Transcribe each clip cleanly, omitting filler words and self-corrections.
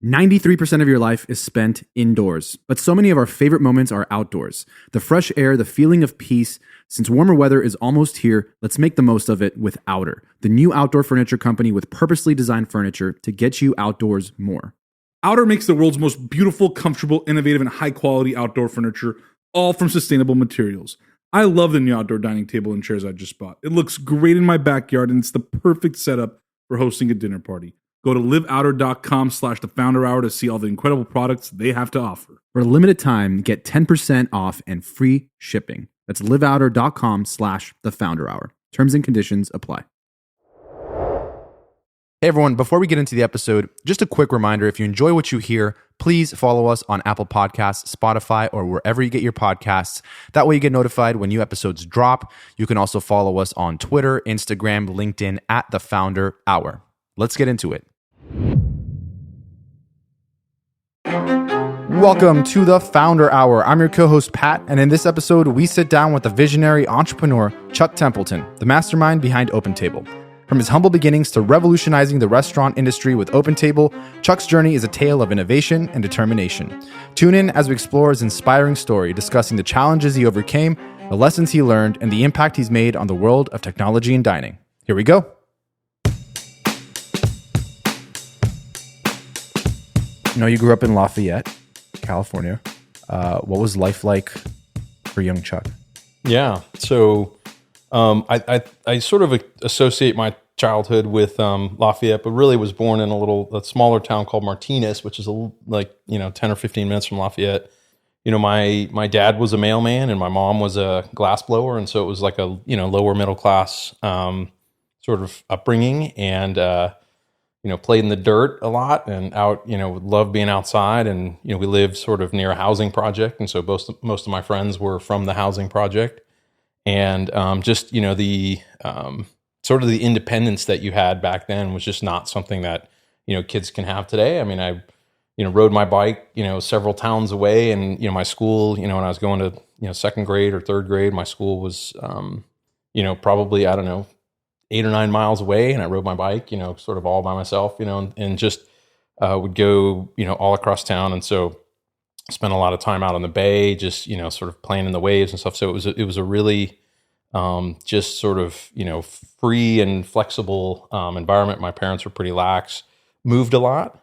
93% of your life is spent indoors, but so many of our favorite moments are outdoors. The fresh air, the feeling of peace. Since warmer weather is almost here, let's make the most of it with Outer, the new outdoor furniture company with purposely designed furniture to get you outdoors more. Outer makes the world's most beautiful, comfortable, innovative, and high-quality outdoor furniture, all from sustainable materials. I love the new outdoor dining table and chairs I just bought. It looks great in my backyard, and it's the perfect setup for hosting a dinner party. Go to liveouter.com/thefounderhour to see all the incredible products they have to offer. For a limited time, get 10% off and free shipping. That's liveouter.com/thefounderhour. Terms and conditions apply. Hey everyone, before we get into the episode, just a quick reminder, if you enjoy what you hear, please follow us on Apple Podcasts, Spotify, or wherever you get your podcasts. That way you get notified when new episodes drop. You can also follow us on Twitter, Instagram, LinkedIn at The Founder Hour. Let's get into it. Welcome to the Founder Hour. I'm your co-host, Pat, and in this episode, we sit down with the visionary entrepreneur, Chuck Templeton, the mastermind behind OpenTable. From his humble beginnings to revolutionizing the restaurant industry with OpenTable, Chuck's journey is a tale of innovation and determination. Tune in as we explore his inspiring story, discussing the challenges he overcame, the lessons he learned, and the impact he's made on the world of technology and dining. Here we go. You know, you grew up in Lafayette, California. What was life like for young Chuck? Yeah. So I sort of associate my childhood with Lafayette, but really was born in a smaller town called Martinez, which is 10 or 15 minutes from Lafayette. You know, my dad was a mailman and my mom was a glass blower. And so it was like a, lower middle class sort of upbringing, and played in the dirt a lot and out, loved being outside. And, we lived sort of near a housing project. And so most of my friends were from the housing project. And the sort of the independence that you had back then was just not something that, kids can have today. I mean, I, rode my bike, several towns away, and, my school, when I was going to, second grade or third grade, my school was, probably, 8 or 9 miles away, and I rode my bike, sort of all by myself, and just would go, all across town. And so spent a lot of time out on the bay, just, sort of playing in the waves and stuff. So it was a really just sort of, free and flexible environment. My parents were pretty lax, moved a lot,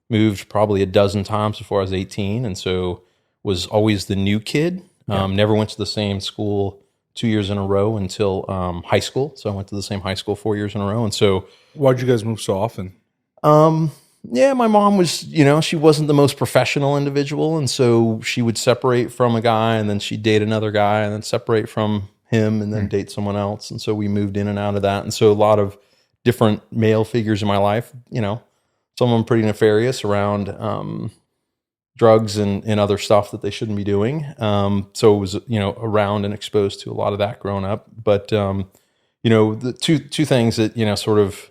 moved probably a dozen times before I was 18. And so was always the new kid, never went to the same school 2 years in a row until high school. So I went to the same high school 4 years in a row. And so why'd you guys move so often? Yeah, my mom was, she wasn't the most professional individual. And so she would separate from a guy, and then she'd date another guy, and then separate from him, and then date someone else. And so we moved in and out of that. And so a lot of different male figures in my life, some of them pretty nefarious around drugs and other stuff that they shouldn't be doing. So it was, around and exposed to a lot of that growing up. But, the two things that, sort of,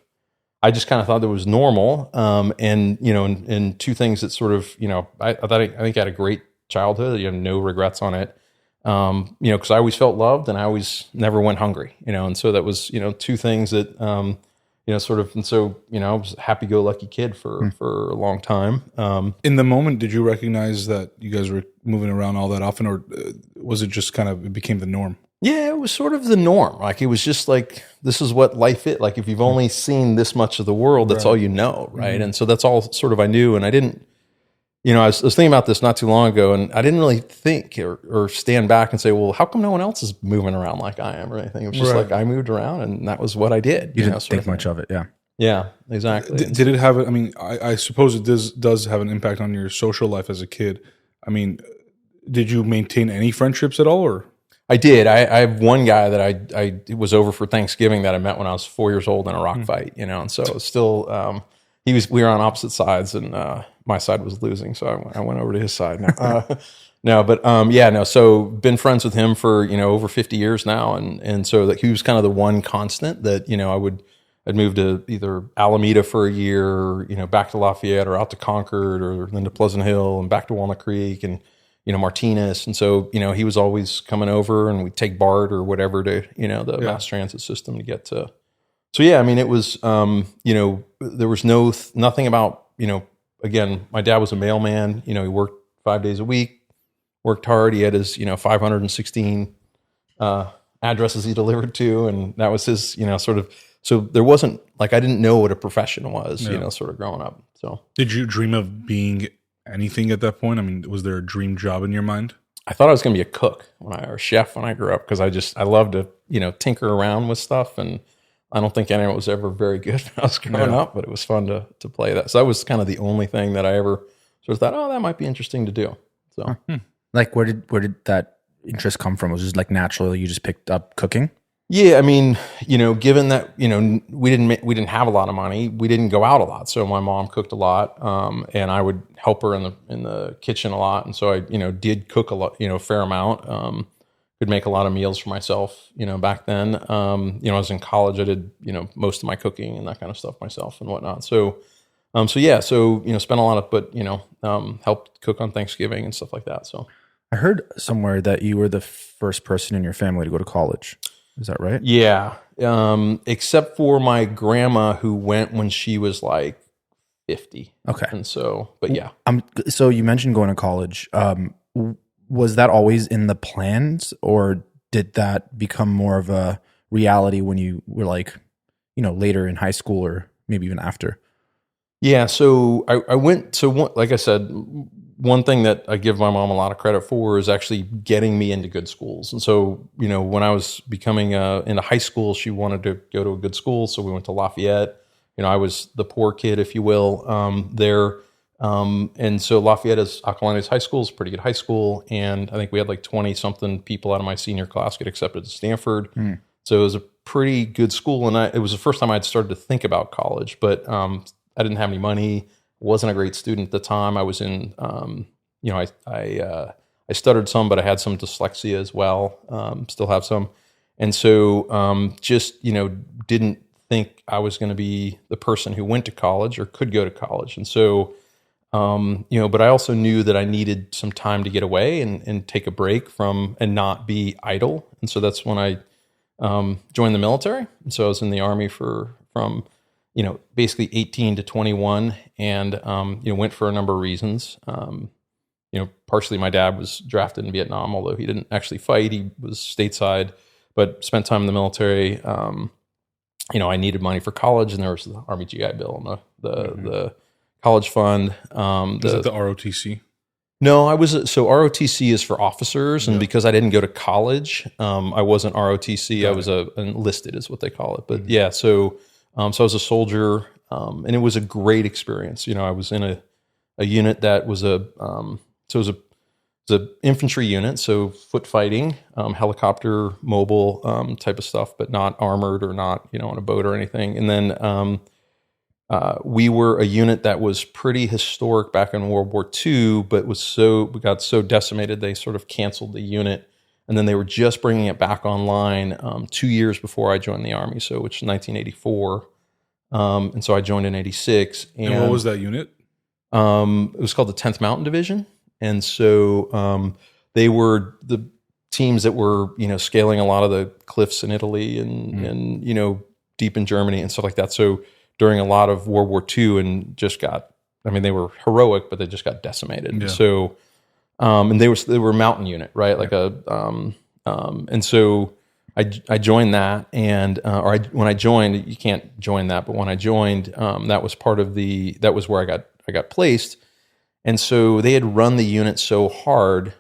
I just kind of thought that was normal. And two things that sort of, I think I had a great childhood, no regrets on it. Cause I always felt loved and I always never went hungry, and so that was, two things that, sort of, and so, I was a happy-go-lucky kid for a long time. In the moment, did you recognize that you guys were moving around all that often, or was it just kind of, it became the norm? Yeah, it was sort of the norm. Like, it was just like, this is what life is. Like, if you've only seen this much of the world, that's all you know, right? Mm-hmm. And so that's all sort of I knew, and I didn't, I was thinking about this not too long ago, and I didn't really think or stand back and say, well, how come no one else is moving around like I am or anything? It was just like I moved around, and that was what I did. You didn't think much of it, yeah. Yeah, exactly. Did it have, I suppose it does have an impact on your social life as a kid. I mean, did you maintain any friendships at all, or? I did. I have one guy that I was over for Thanksgiving that I met when I was 4 years old in a rock fight, and so it was still, we were on opposite sides, and my side was losing, so I went over to his side. So been friends with him for, over 50 years now, and so that he was kind of the one constant that, I'd move to either Alameda for a year, or, back to Lafayette, or out to Concord, or then to Pleasant Hill, and back to Walnut Creek, and Martinez. And so, he was always coming over, and we'd take BART or whatever to, the mass transit system to get to. So, yeah, it was, there was nothing about, again, my dad was a mailman. He worked 5 days a week, worked hard. He had his 516 addresses he delivered to, and that was his sort of. So there wasn't like I didn't know what a profession was, sort of growing up. So did you dream of being anything at that point? I mean, was there a dream job in your mind? I thought I was going to be a cook or a chef when I grew up because I loved to tinker around with stuff, and I don't think anyone was ever very good when I was growing up, but it was fun to play that. So that was kind of the only thing that I ever sort of thought, oh, that might be interesting to do. So like where did that interest come from? Was it just like naturally you just picked up cooking? Yeah, I mean, given that we didn't have a lot of money, we didn't go out a lot. So my mom cooked a lot, and I would help her in the kitchen a lot. And so I did cook a lot, a fair amount. Could make a lot of meals for myself, back then. I was in college. I did most of my cooking and that kind of stuff myself and whatnot. So spent a lot of, but helped cook on Thanksgiving and stuff like that. So I heard somewhere that you were the first person in your family to go to college. Is that right? Yeah. Except for my grandma who went when she was like 50. Okay. And so, but yeah. So you mentioned going to college. Was that always in the plans, or did that become more of a reality when you were like, later in high school or maybe even after? Yeah. So I went to like I said, one thing that I give my mom a lot of credit for is actually getting me into good schools. And so, when I was becoming into high school, she wanted to go to a good school. So we went to Lafayette. I was the poor kid, if you will, there. And so Lafayette is Acalanes High School. Is a pretty good high school. And I think we had like 20 something people out of my senior class get accepted to Stanford. So it was a pretty good school. And it was the first time I'd started to think about college, but I didn't have any money. Wasn't a great student at the time. I was in, I stuttered some, but I had some dyslexia as well. Still have some. And so just, didn't think I was going to be the person who went to college or could go to college. And so, but I also knew that I needed some time to get away and take a break from and not be idle. And so that's when I joined the military. And so I was in the Army from basically 18 to 21, and went for a number of reasons. Partially my dad was drafted in Vietnam, although he didn't actually fight. He was stateside, but spent time in the military. I needed money for college, and there was the Army GI Bill and the college fund. Was it the ROTC? No, so ROTC is for officers, and because I didn't go to college, I wasn't ROTC. I was enlisted, is what they call it. But yeah, so I was a soldier, and it was a great experience. I was in a unit that was it was an infantry unit, so foot fighting, helicopter, mobile type of stuff, but not armored or not on a boat or anything. And then we were a unit that was pretty historic back in World War II, but we got so decimated they sort of canceled the unit, and then they were just bringing it back online 2 years before I joined the Army, which is 1984, and so I joined in '86. And what was that unit? It was called the 10th Mountain Division, and so they were the teams that were scaling a lot of the cliffs in Italy and deep in Germany and stuff like that. So during a lot of World War II, and they were heroic, but they just got decimated. Yeah. So, and they were a mountain unit, right? Like and so I joined that, and when I joined, you can't join that, but when I joined, that was that was where I got placed, and so they had run the unit so hard,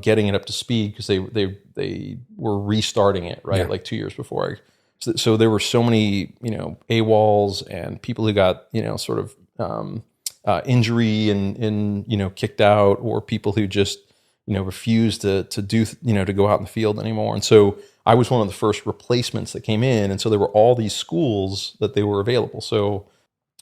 getting it up to speed because they were restarting it, right, like 2 years before. So there were so many, AWOLs and people who got, sort of injury and kicked out, or people who just, refused to do, to go out in the field anymore. And so I was one of the first replacements that came in. And so there were all these schools that they were available. So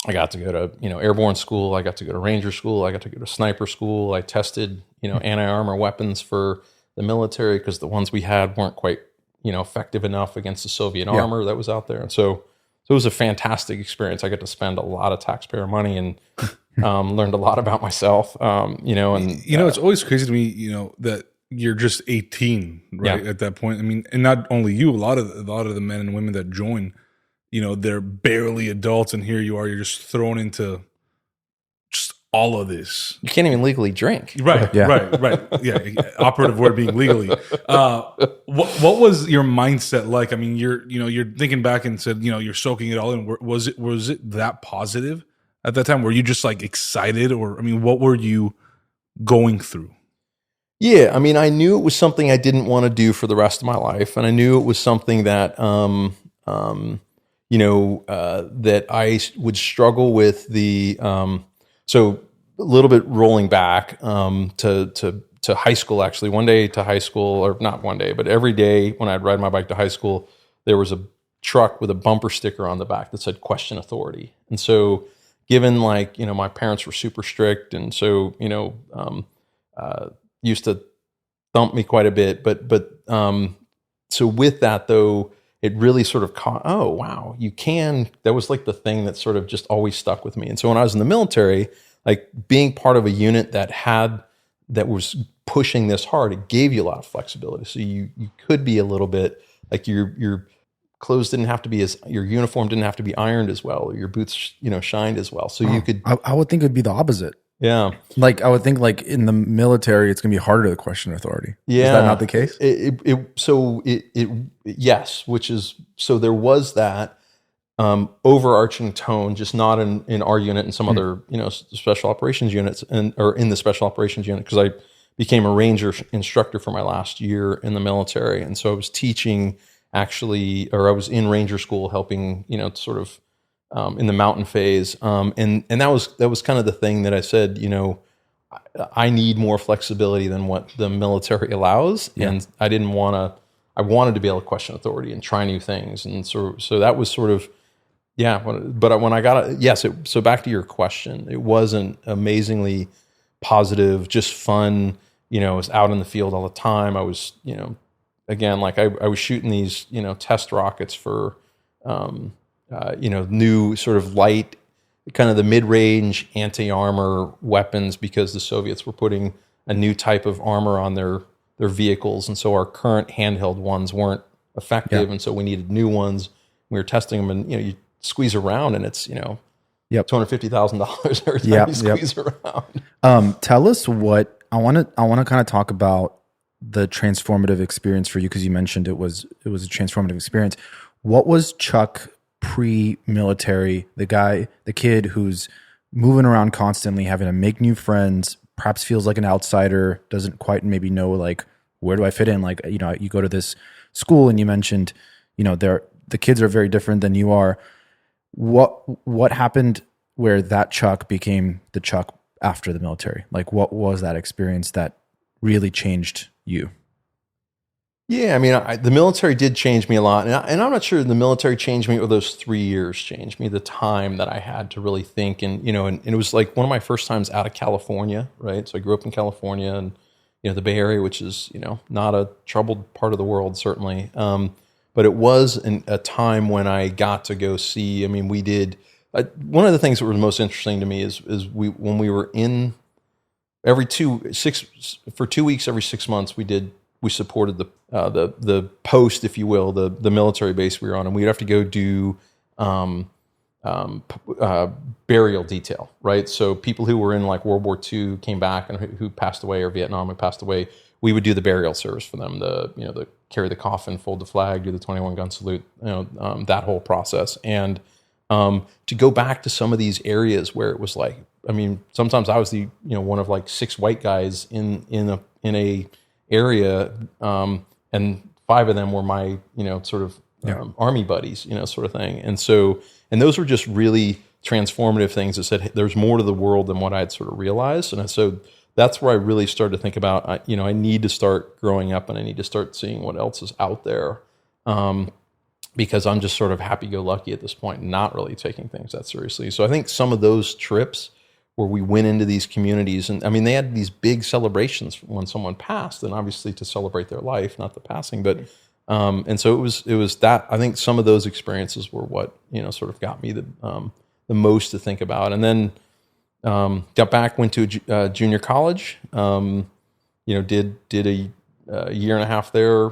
I got to go to, airborne school. I got to go to ranger school. I got to go to sniper school. I tested, anti-armor weapons for the military because the ones we had weren't quite effective enough against the Soviet armor that was out there. And so it was a fantastic experience. I got to spend a lot of taxpayer money and learned a lot about myself, and it's always crazy to me, that you're just 18, right? At that point. I mean, and not only you, a lot of the men and women that join, they're barely adults, and here you are, you're just thrown into just all of this. You can't even legally drink. Right. Yeah. Operative word being legally. What was your mindset like? I mean, you're thinking back and said, you're soaking it all in. Was it that positive at that time? Were you just like excited, or I mean, what were you going through? Yeah, I mean, I knew it was something I didn't want to do for the rest of my life, and I knew it was something that, that I would struggle with the. So a little bit rolling back to high school. Actually, one day to high school, or not one day, but every day when I'd ride my bike to high school, there was a truck with a bumper sticker on the back that said "Question Authority," and so given my parents were super strict, and so used to thump me quite a bit, but so with that though, it really sort of caught, oh wow, you can, that was like the thing that sort of just always stuck with me. And so when I was in the military, like being part of a unit that was pushing this hard, it gave you a lot of flexibility. So you could be a little bit like your clothes didn't have to be your uniform didn't have to be ironed as well, or your boots, shined as well. So you could, I would think it would be the opposite. yeah. Like I would think like in the military, it's going to be harder to question authority. Yeah. Is that not the case? Yes, so there was that overarching tone, just not in our unit and some other, special operations units or in the special operations unit, because I became a ranger instructor for my last year in the military. And so I was teaching or I was in ranger school helping, sort of, in the mountain phase. And that was kind of the thing that I said, I need more flexibility than what the military allows. Yeah. And I wanted to be able to question authority and try new things. And so that was sort of, yeah. But when I got it, yes. So back to your question, it wasn't amazingly positive, just fun. I was out in the field all the time. I was, again, like I was shooting these, test rockets for, new sort of light, kind of the mid-range anti-armor weapons, because the Soviets were putting a new type of armor on their vehicles, and so our current handheld ones weren't effective, and so we needed new ones. We were testing them, and you squeeze around, and it's $250,000 every time you squeeze around. Tell us what I want to kind of talk about the transformative experience for you, because you mentioned it was a transformative experience. What was Chuck pre-military, the kid who's moving around constantly, having to make new friends, perhaps feels like an outsider, doesn't quite maybe know like, where do I fit in? Like, you go to this school and you mentioned, the kids are very different than you are. What happened where that Chuck became the Chuck after the military? Like, what was that experience that really changed you? Yeah, I mean, the military did change me a lot, and I'm not sure the military changed me or those 3 years changed me. The time that I had to really think, and and it was like one of my first times out of California, right? So I grew up in California, and the Bay Area, which is not a troubled part of the world, certainly, but it was a time when I got to go see. I mean, we did one of the things that was most interesting to me is when we were in for 2 weeks every 6 months we supported the post, if you will, the military base we were on, and we'd have to go do burial detail, right? So people who were in like World War II came back and who passed away, or Vietnam who passed away, we would do the burial service for them. The carry the coffin, fold the flag, do the 21 gun salute, that whole process, and to go back to some of these areas where it was like, I mean, sometimes I was the one of like 6 white guys in a area, and 5 of them were my sort of army buddies, sort of thing. And those were just really transformative things that said, hey, there's more to the world than what I'd sort of realized. And so that's where I really started to think about, I need to start growing up, and I need to start seeing what else is out there, because I'm just sort of happy-go-lucky at this point, not really taking things that seriously. So I think some of those trips where we went into these communities, and I mean, they had these big celebrations when someone passed, and obviously to celebrate their life, not the passing, but and so it was that. I think some of those experiences were what sort of got me the most to think about. And then got back, went to junior college, did a year and a half there,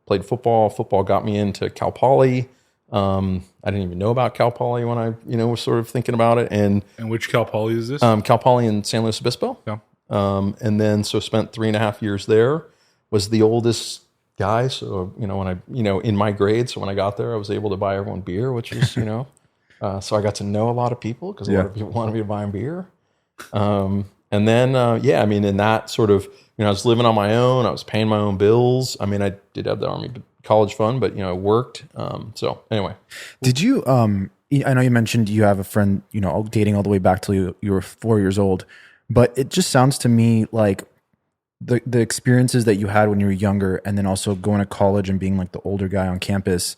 played football. Football got me into Cal Poly, I didn't even know about Cal Poly when I, was sort of thinking about it. And which Cal Poly is this? Cal Poly in San Luis Obispo. Yeah. And then so spent 3.5 years there. Was the oldest guy. So in my grade. So when I got there, I was able to buy everyone beer, which was so I got to know a lot of people because a lot of people wanted me to buy them beer. And then in that sort of I was living on my own. I was paying my own bills. I mean, I did have the Army college fund, but I worked. So anyway, did you? I know you mentioned you have a friend, dating all the way back till you were 4 years old, but it just sounds to me like the experiences that you had when you were younger, and then also going to college and being like the older guy on campus.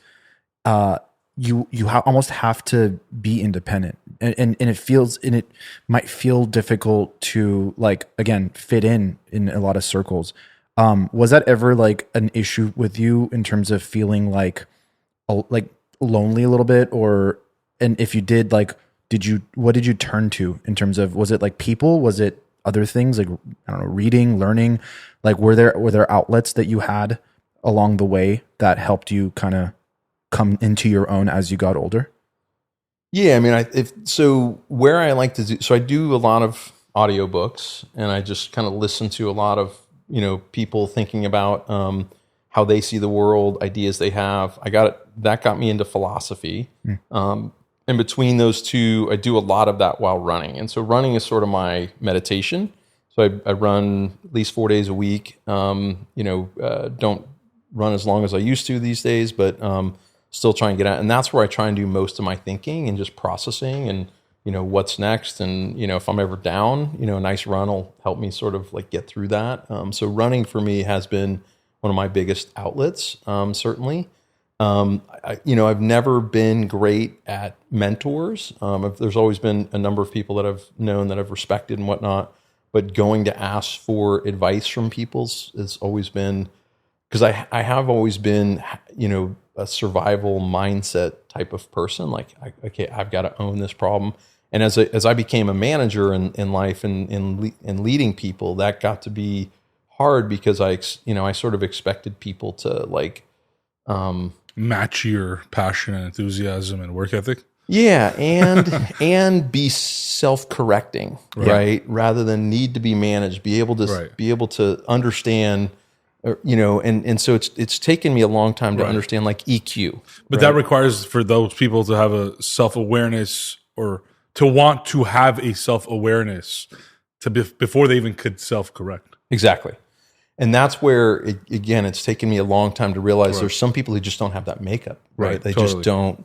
You almost have to be independent, and it might feel difficult to fit in a lot of circles. Was that ever like an issue with you in terms of feeling like lonely a little bit, and if you did, what did you turn to in terms of, was it like people, was it other things like, I don't know, reading, learning, were there outlets that you had along the way that helped you kind of come into your own as you got older? Yeah, I mean, where I like to do, so I do a lot of audiobooks, and I just kind of listen to a lot of, people thinking about how they see the world, ideas they have. That got me into philosophy. In between those two, I do a lot of that while running. And so running is sort of my meditation. So I run at least 4 days a week. Don't run as long as I used to these days, but still try and get out. And that's where I try and do most of my thinking and just processing and, what's next. And, if I'm ever down, a nice run will help me sort of get through that. So running for me has been one of my biggest outlets, certainly. I've never been great at mentors. There's always been a number of people that I've known that I've respected and whatnot, but going to ask for advice from people has always been, because I have always been, a survival mindset type of person. Okay, I've got to own this problem. And as I became a manager in life and leading people, that got to be hard because I sort of expected people to match your passion and enthusiasm and work ethic. Yeah, and be self-correcting, right? Rather than need to be managed, be able to understand, and so it's taken me a long time to understand EQ. But that requires for those people to have a self-awareness, or to want to have a self-awareness before they even could self-correct. Exactly. And that's where, it's taken me a long time to realize there's some people who just don't have that makeup, right? They just don't,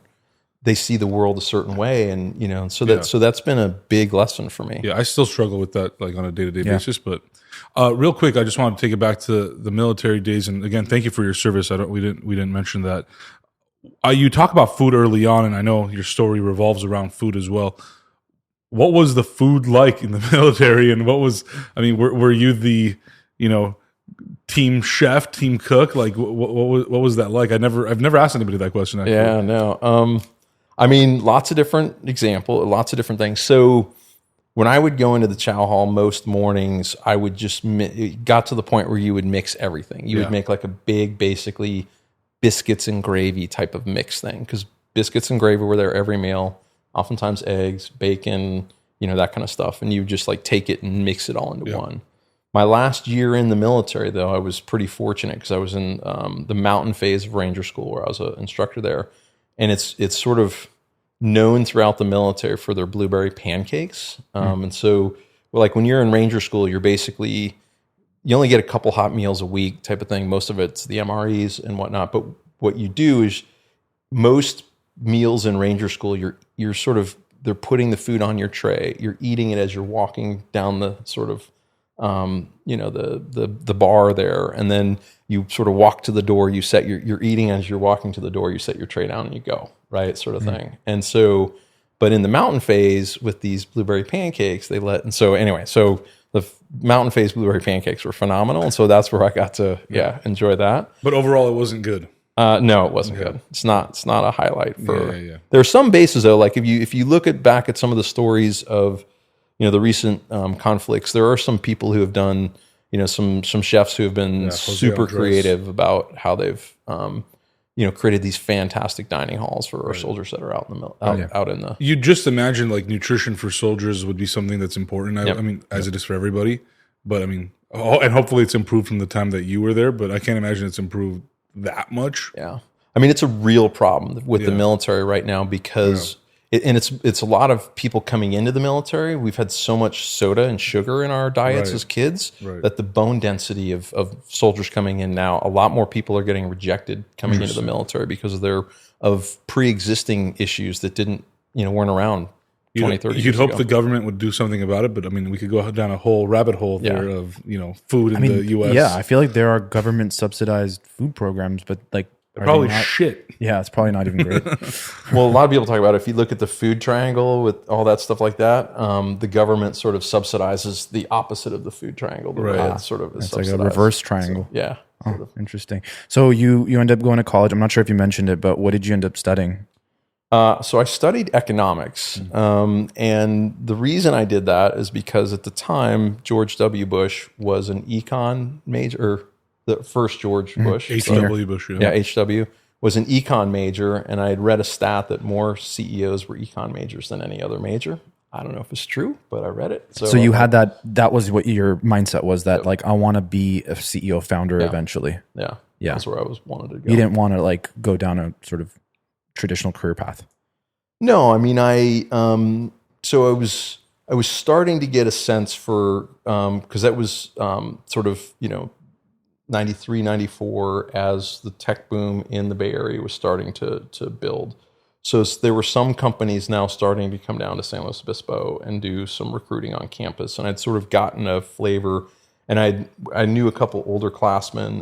they see the world a certain way. And, so that's been a big lesson for me. Yeah, I still struggle with that on a day-to-day basis. But real quick, I just want to take it back to the military days. And again, thank you for your service. We didn't mention that. You talk about food early on, and I know your story revolves around food as well. What was the food like in the military? And were you the, team chef, team cook? What was that like? I've never asked anybody that question, actually. Yeah, no. Lots of different lots of different things. So when I would go into the chow hall most mornings, I would just, it got to the point where you would mix everything. You would make a big, basically biscuits and gravy type of mix thing, because biscuits and gravy were there every meal, oftentimes eggs, bacon, that kind of stuff. And you would just take it and mix it all into one. My last year in the military, though, I was pretty fortunate because I was in the mountain phase of Ranger School, where I was an instructor there. And it's sort of known throughout the military for their blueberry pancakes. And so, when you're in Ranger School, you're basically, you only get a couple hot meals a week type of thing. Most of it's the MREs and whatnot. But what you do is, most meals in Ranger School, you're sort of, they're putting the food on your tray. You're eating it as you're walking down the sort of, the bar there, and then you sort of walk to the door. You're eating as you're walking to the door. You set your tray down and you go, right, sort of thing. And so, but in the mountain phase with these blueberry pancakes, so the mountain phase blueberry pancakes were phenomenal, and so that's where I got to enjoy that. But overall, it wasn't good. No, it wasn't good. It's not a highlight for. There are some bases though, if you look back at some of the stories of, the recent conflicts, there are some people who have done, some chefs who have been super creative about how they've, created these fantastic dining halls for our soldiers that are out in the out in the. You just imagine like nutrition for soldiers would be something that's important. I mean, as it is for everybody, but I mean, and hopefully it's improved from the time that you were there, but I can't imagine it's improved that much. Yeah. I mean, it's a real problem with the military right now because it's a lot of people coming into the military. We've had so much soda and sugar in our diets as kids that the bone density of soldiers coming in now, a lot more people are getting rejected coming into the military because of pre-existing issues that weren't around 20, 30 years You'd hope ago. the government would do something about it, but I mean, we could go down a whole rabbit hole there of, food in the U.S. Yeah, I feel like there are government subsidized food programs, but like, probably shit. Yeah, it's probably not even great. Well, a lot of people talk about it. If you look at the food triangle with all that stuff like that, the government sort of subsidizes the opposite of the food triangle. It's sort of it's like a reverse triangle. So, yeah. Interesting. So you end up going to college. I'm not sure if you mentioned it, but what did you end up studying? So I studied economics. And the reason I did that is because at the time, George W. Bush was an econ major. The first George Bush. H.W. Bush, yeah. H.W. was an econ major, and I had read a stat that more CEOs were econ majors than any other major. I don't know if it's true, but I read it. So you had that was what your mindset was, that like, I want to be a CEO founder eventually. Yeah. That's where I wanted to go. You didn't want to like go down a sort of traditional career path. No, I mean, so I was starting to get a sense for, because that was sort of, 93, 94 as the tech boom in the Bay Area was starting to build. So there were some companies now starting to come down to San Luis Obispo and do some recruiting on campus. And I'd sort of gotten a flavor, and I knew a couple older classmen,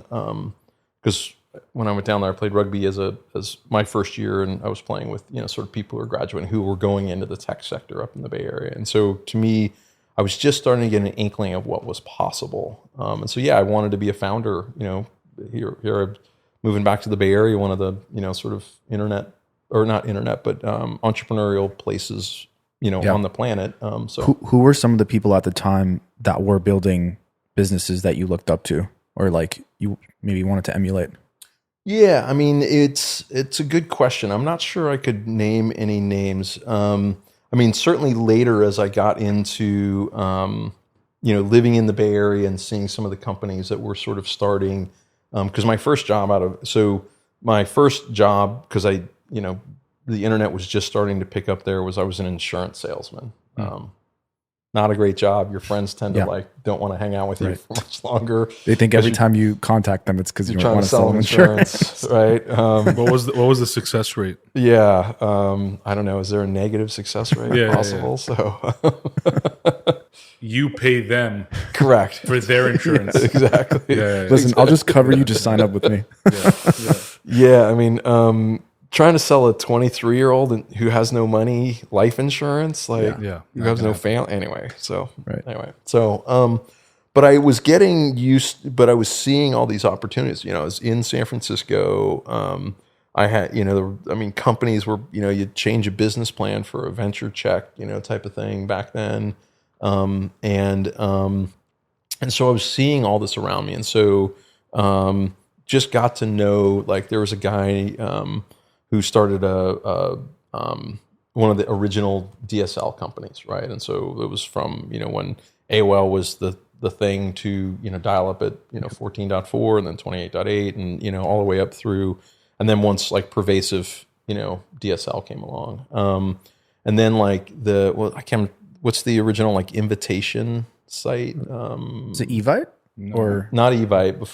because when I went down there, I played rugby as my first year, and I was playing with, sort of people who were graduating who were going into the tech sector up in the Bay Area. And so to me, I was just starting to get an inkling of what was possible. And so, I wanted to be a founder, here I'm moving back to the Bay Area, one of the, sort of not internet, but entrepreneurial places, on the planet. So who were some of the people at the time that were building businesses that you looked up to, or like you maybe wanted to emulate? Yeah, I mean, it's a good question. I'm not sure I could name any names. I mean, certainly later as I got into, living in the Bay Area and seeing some of the companies that were sort of starting, because my first job because the internet was just starting to pick up there, I was an insurance salesman. Not a great job. Your friends tend to don't want to hang out with you for much longer. They think every time you contact them, it's because you're trying to sell them insurance, right? What was the success rate? Yeah, I don't know. Is there a negative success rate possible? So you pay them, correct, for their insurance. Exactly. Listen, I'll just cover you. Just sign up with me. Yeah. I mean, trying to sell a 23-year-old who has no money life insurance, who has no family. Anyway, so but I was getting used, but I was seeing all these opportunities. I was in San Francisco. I had, companies were, you'd change a business plan for a venture check, type of thing back then. And so I was seeing all this around me. And so, just got to know, like, there was a guy, who started one of the original DSL companies, right? And so it was from, when AOL was the thing to, dial up at, 14.4 and then 28.8 and, all the way up through. And then once like pervasive, DSL came along. And then like what's the original like invitation site? Is it Evite? No, or not Evite.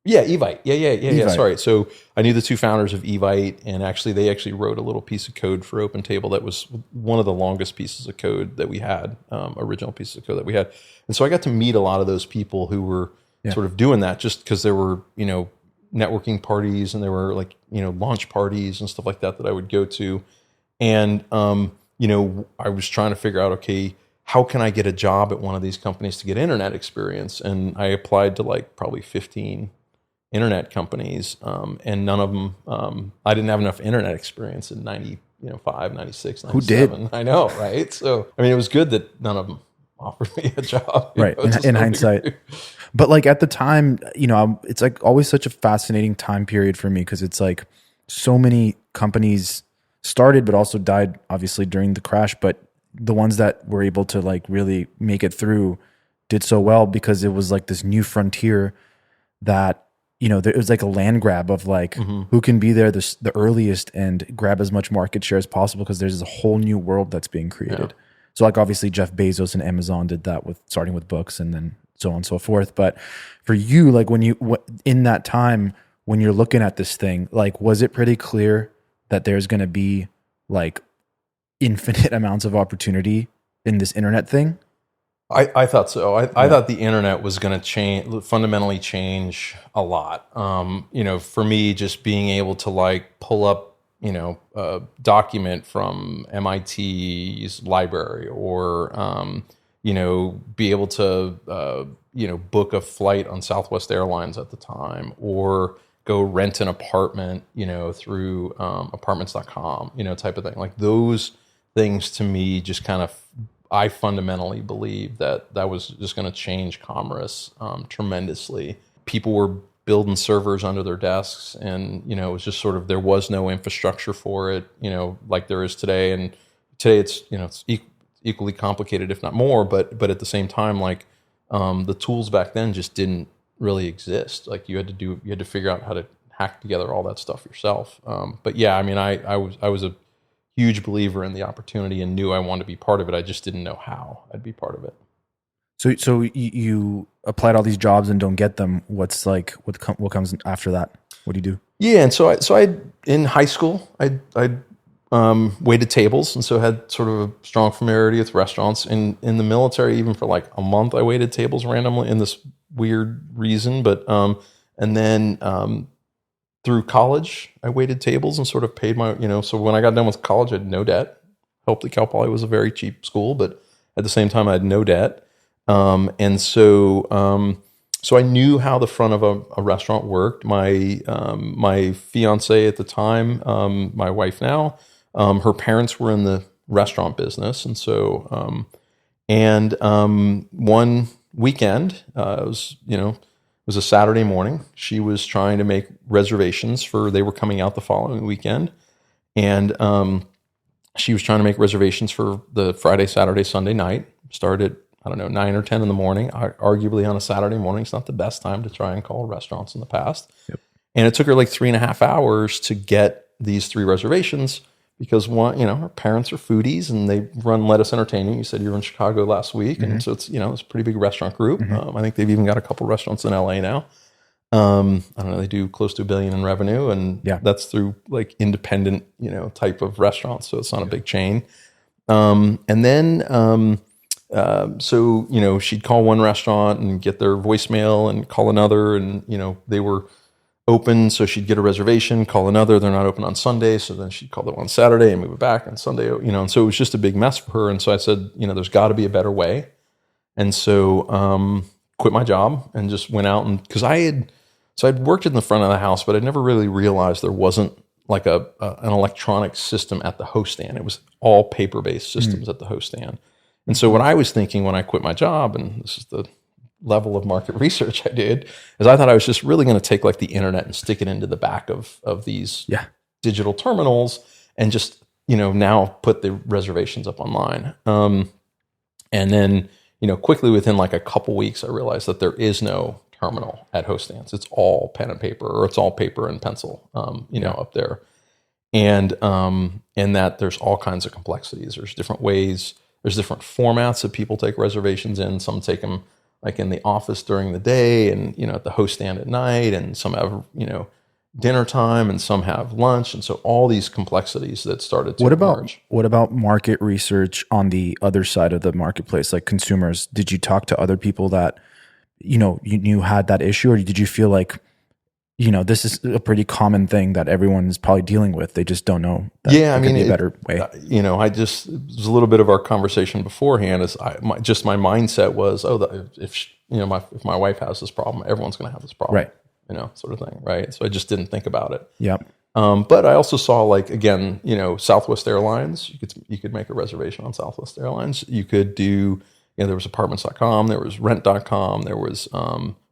Yeah, Evite. Yeah. Sorry. So I knew the two founders of Evite, and they actually wrote a little piece of code for OpenTable that was one of the longest pieces of code that we had, original pieces of code that we had. And so I got to meet a lot of those people who were sort of doing that, just because there were, networking parties and there were like, launch parties and stuff like that I would go to. And, I was trying to figure out, okay, how can I get a job at one of these companies to get internet experience? And I applied to like probably 15 internet companies, and none of them, I didn't have enough internet experience in 95, 96, 97. Who did? I know, right? So, I mean, it was good that none of them offered me a job. Right, in hindsight. But like at the time, it's like always such a fascinating time period for me, because it's like, so many companies started, but also died obviously during the crash. But the ones that were able to like really make it through did so well because it was like this new frontier that, it was like a land grab of like who can be there the earliest and grab as much market share as possible because there's a whole new world that's being created. Yeah. So like obviously Jeff Bezos and Amazon did that with starting with books and then so on and so forth. But for you, like in that time when you're looking at this thing, like was it pretty clear that there's going to be like infinite amounts of opportunity in this internet thing? I thought so. I thought the internet was going to fundamentally change a lot. For me, just being able to like pull up, a document from MIT's library or, be able to, book a flight on Southwest Airlines at the time or go rent an apartment, through apartments.com, type of thing. Like those things to me just kind of, I fundamentally believe that was just going to change commerce tremendously. People were building servers under their desks, and it was just sort of there was no infrastructure for it, like there is today. And today it's equally complicated, if not more. But at the same time, like the tools back then just didn't really exist. Like you had to figure out how to hack together all that stuff yourself. But yeah, I mean, I was a huge believer in the opportunity and knew I wanted to be part of it. I just didn't know how I'd be part of it. So you applied all these jobs and don't get them. What comes after that? What do you do? Yeah, and so I in high school I waited tables, and so had sort of a strong familiarity with restaurants. In the military, even for like a month, I waited tables randomly in this weird reason. But and then through college, I waited tables and sort of paid my, so when I got done with college, I had no debt. Hopefully Cal Poly was a very cheap school, but at the same time, I had no debt. And so I knew how the front of a restaurant worked. My fiance at the time, my wife now, her parents were in the restaurant business. And so, one weekend, it was a Saturday morning. She was trying to make reservations they were coming out the following weekend. And she was trying to make reservations for the Friday, Saturday, Sunday night. Started, 9 or 10 in the morning. Arguably on a Saturday morning, it's not the best time to try and call restaurants in the past. Yep. And it took her like 3.5 hours to get these 3 reservations because one, her parents are foodies and they run Lettuce Entertaining. You said you were in Chicago last week. Mm-hmm. And so it's, it's a pretty big restaurant group. Mm-hmm. I think they've even got a couple restaurants in LA now. They do close to $1 billion in revenue, and that's through like independent, type of restaurants. So it's not a big chain. So, she'd call one restaurant and get their voicemail and call another, and, they were open. So she'd get a reservation, call another. They're not open on Sunday. So then she'd call them on Saturday and move it back on Sunday, and so it was just a big mess for her. And so I said, there's got to be a better way. And so, quit my job and just went out because I'd worked in the front of the house, but I'd never really realized there wasn't like an electronic system at the host stand. It was all paper-based systems at the host stand. And so what I was thinking when I quit my job, and this is the level of market research I did, is I thought I was just really going to take like the internet and stick it into the back of these digital terminals and just, now put the reservations up online. And then, quickly within like a couple weeks, I realized that there is no terminal at host stands. It's all pen and paper, or it's all paper and pencil, up there. And that there's all kinds of complexities. There's different ways. There's different formats that people take reservations in. Some take them like in the office during the day and, at the host stand at night. And some have, dinner time and some have lunch. And so all these complexities that started to emerge. What about market research on the other side of the marketplace, like consumers? Did you talk to other people that, you had that issue, or did you feel like, this is a pretty common thing that everyone is probably dealing with? They just don't know that there could be a better way. It was a little bit of our conversation beforehand. Is my mindset was, if my wife has this problem, everyone's going to have this problem, right? Sort of thing, right? So I just didn't think about it. Yep. But I also saw Southwest Airlines. You could make a reservation on Southwest Airlines. You could do, there was apartments.com, there was rent.com, there was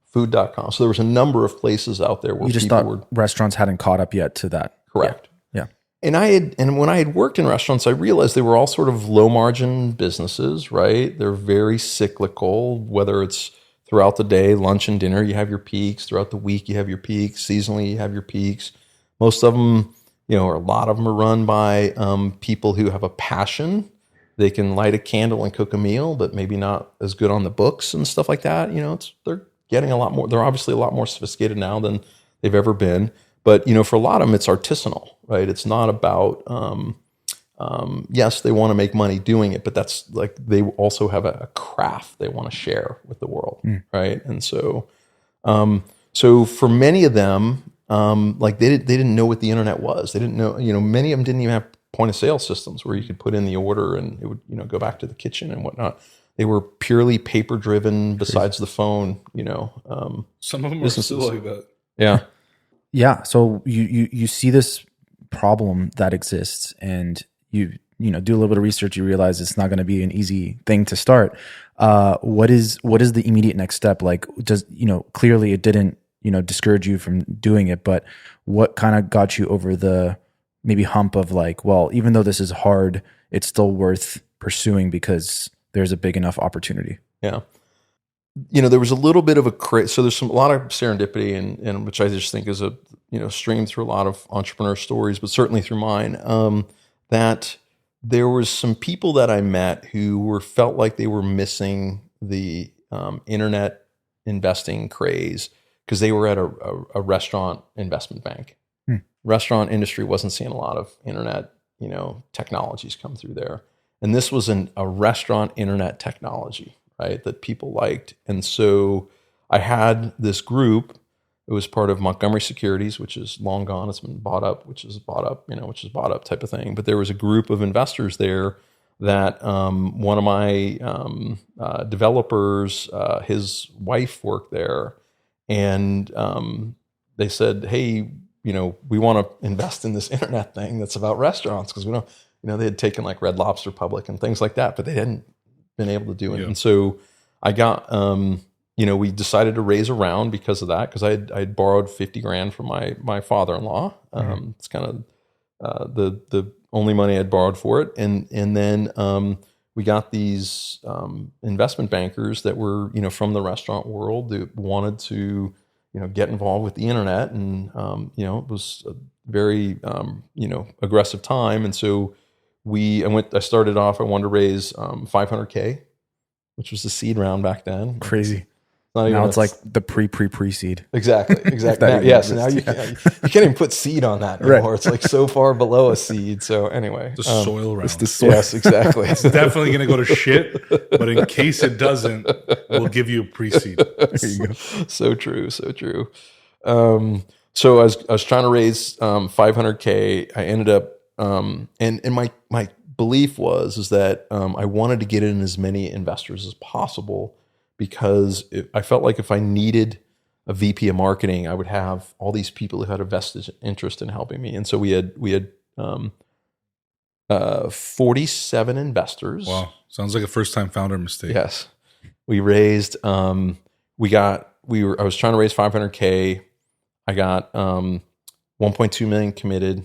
food.com. So there was a number of places out there where you just people thought restaurants hadn't caught up yet to that. Correct. Yeah. And when I had worked in restaurants, I realized they were all sort of low margin businesses, right? They're very cyclical, whether it's throughout the day, lunch and dinner, you have your peaks. Throughout the week, you have your peaks. Seasonally, you have your peaks. Most of them, or a lot of them are run by people who have a passion. They can light a candle and cook a meal, but maybe not as good on the books and stuff like that. They're getting a lot more. They're obviously a lot more sophisticated now than they've ever been. But for a lot of them, it's artisanal, right? It's not about. Yes, they want to make money doing it, but that's like they also have a craft they want to share with the world, right? And so, so for many of them, like they didn't know what the internet was. They didn't know. Many of them didn't even have point of sale systems where you could put in the order and it would go back to the kitchen and whatnot. They were purely paper driven. Besides the phone, Some of them businesses. are still like that. Yeah. Yeah. So you see this problem that exists, and you do a little bit of research. You realize it's not going to be an easy thing to start. What is the immediate next step? Like, does clearly it didn't discourage you from doing it, but what kind of got you over the maybe hump of like, well, even though this is hard, it's still worth pursuing because there's a big enough opportunity. Yeah. There was a little bit of so there's a lot of serendipity and which I just think is a, streamed through a lot of entrepreneur stories, but certainly through mine, that there was some people that I met who felt like they were missing the internet investing craze because they were at a restaurant investment bank. Restaurant industry wasn't seeing a lot of internet, technologies come through there. And this was a restaurant internet technology, right, that people liked. And so I had this group. It was part of Montgomery Securities, which is long gone. It's been bought up, which is bought up type of thing. But there was a group of investors there that one of my developers, his wife worked there. And they said, hey, we want to invest in this internet thing that's about restaurants because we don't, they had taken like Red Lobster public and things like that, but they hadn't been able to do it. Yeah. And so I got, we decided to raise a round because of that, because I had borrowed $50,000 from my father-in-law. It's kind of the only money I'd borrowed for it. And then we got these investment bankers that were, from the restaurant world that wanted to, get involved with the internet. And, it was a very, aggressive time. And so I started off, I wanted to raise $500K, which was the seed round back then. Crazy. Now it's like the pre-seed. Exactly. Now, yes. Now you can't even put seed on that anymore. Right. It's like so far below a seed. So anyway, the soil round. It's the soil. Yes, exactly. It's definitely going to go to shit. But in case it doesn't, we'll give you a pre-seed. There you go. So true. So I was trying to raise $500K. I ended up and my belief is that I wanted to get in as many investors as possible. Because I felt like if I needed a VP of marketing, I would have all these people who had a vested interest in helping me. And so we had 47 investors. Wow, sounds like a first-time founder mistake. Yes, we raised. I was trying to raise $500K. I got 1.2 million committed.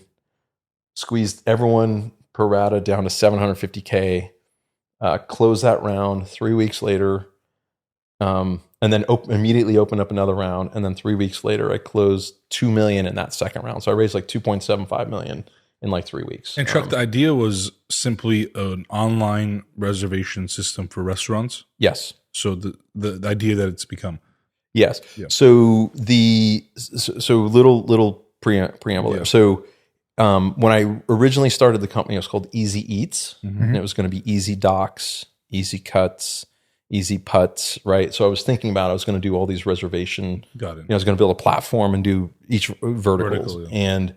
Squeezed everyone pro rata down to $750K. Closed that round 3 weeks later. And then immediately opened up another round. And then 3 weeks later, I closed $2 million in that second round. So I raised like $2.75 million in like 3 weeks. And Chuck, the idea was simply an online reservation system for restaurants. Yes. So the idea that it's become. Yes. Yeah. So little preamble there. So when I originally started the company, it was called Easy Eats, and it was going to be Easy Docs, Easy Cuts, Easy Putts, right? So I was thinking about I was going to do all these reservation. Got it. I was going to build a platform and do each verticals. Yeah. And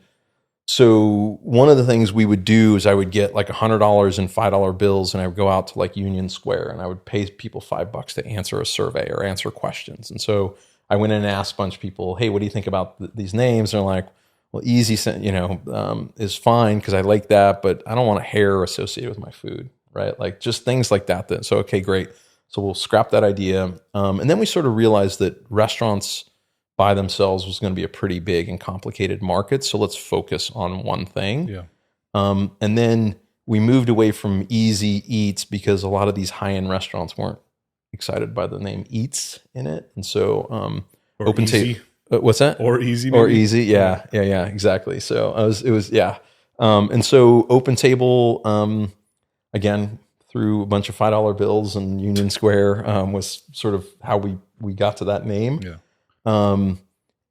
so one of the things we would do is I would get like $100 in $5 bills, and I would go out to like Union Square, and I would pay people $5 to answer a survey or answer questions. And so I went in and asked a bunch of people, "Hey, what do you think about these names?" And they're like, "Well, Easy, is fine because I like that, but I don't want a hair associated with my food, right? Like just things like that." So okay, great. So we'll scrap that idea. And then we sort of realized that restaurants by themselves was going to be a pretty big and complicated market. So let's focus on one thing. Yeah. And then we moved away from Easy Eats because a lot of these high-end restaurants weren't excited by the name Eats in it. And so Or OpenTable. easy. What's that? Or easy. Maybe? Or easy. Yeah, exactly. So it was. And so OpenTable, again, through a bunch of $5 bills and Union Square, was sort of how we got to that name. Yeah.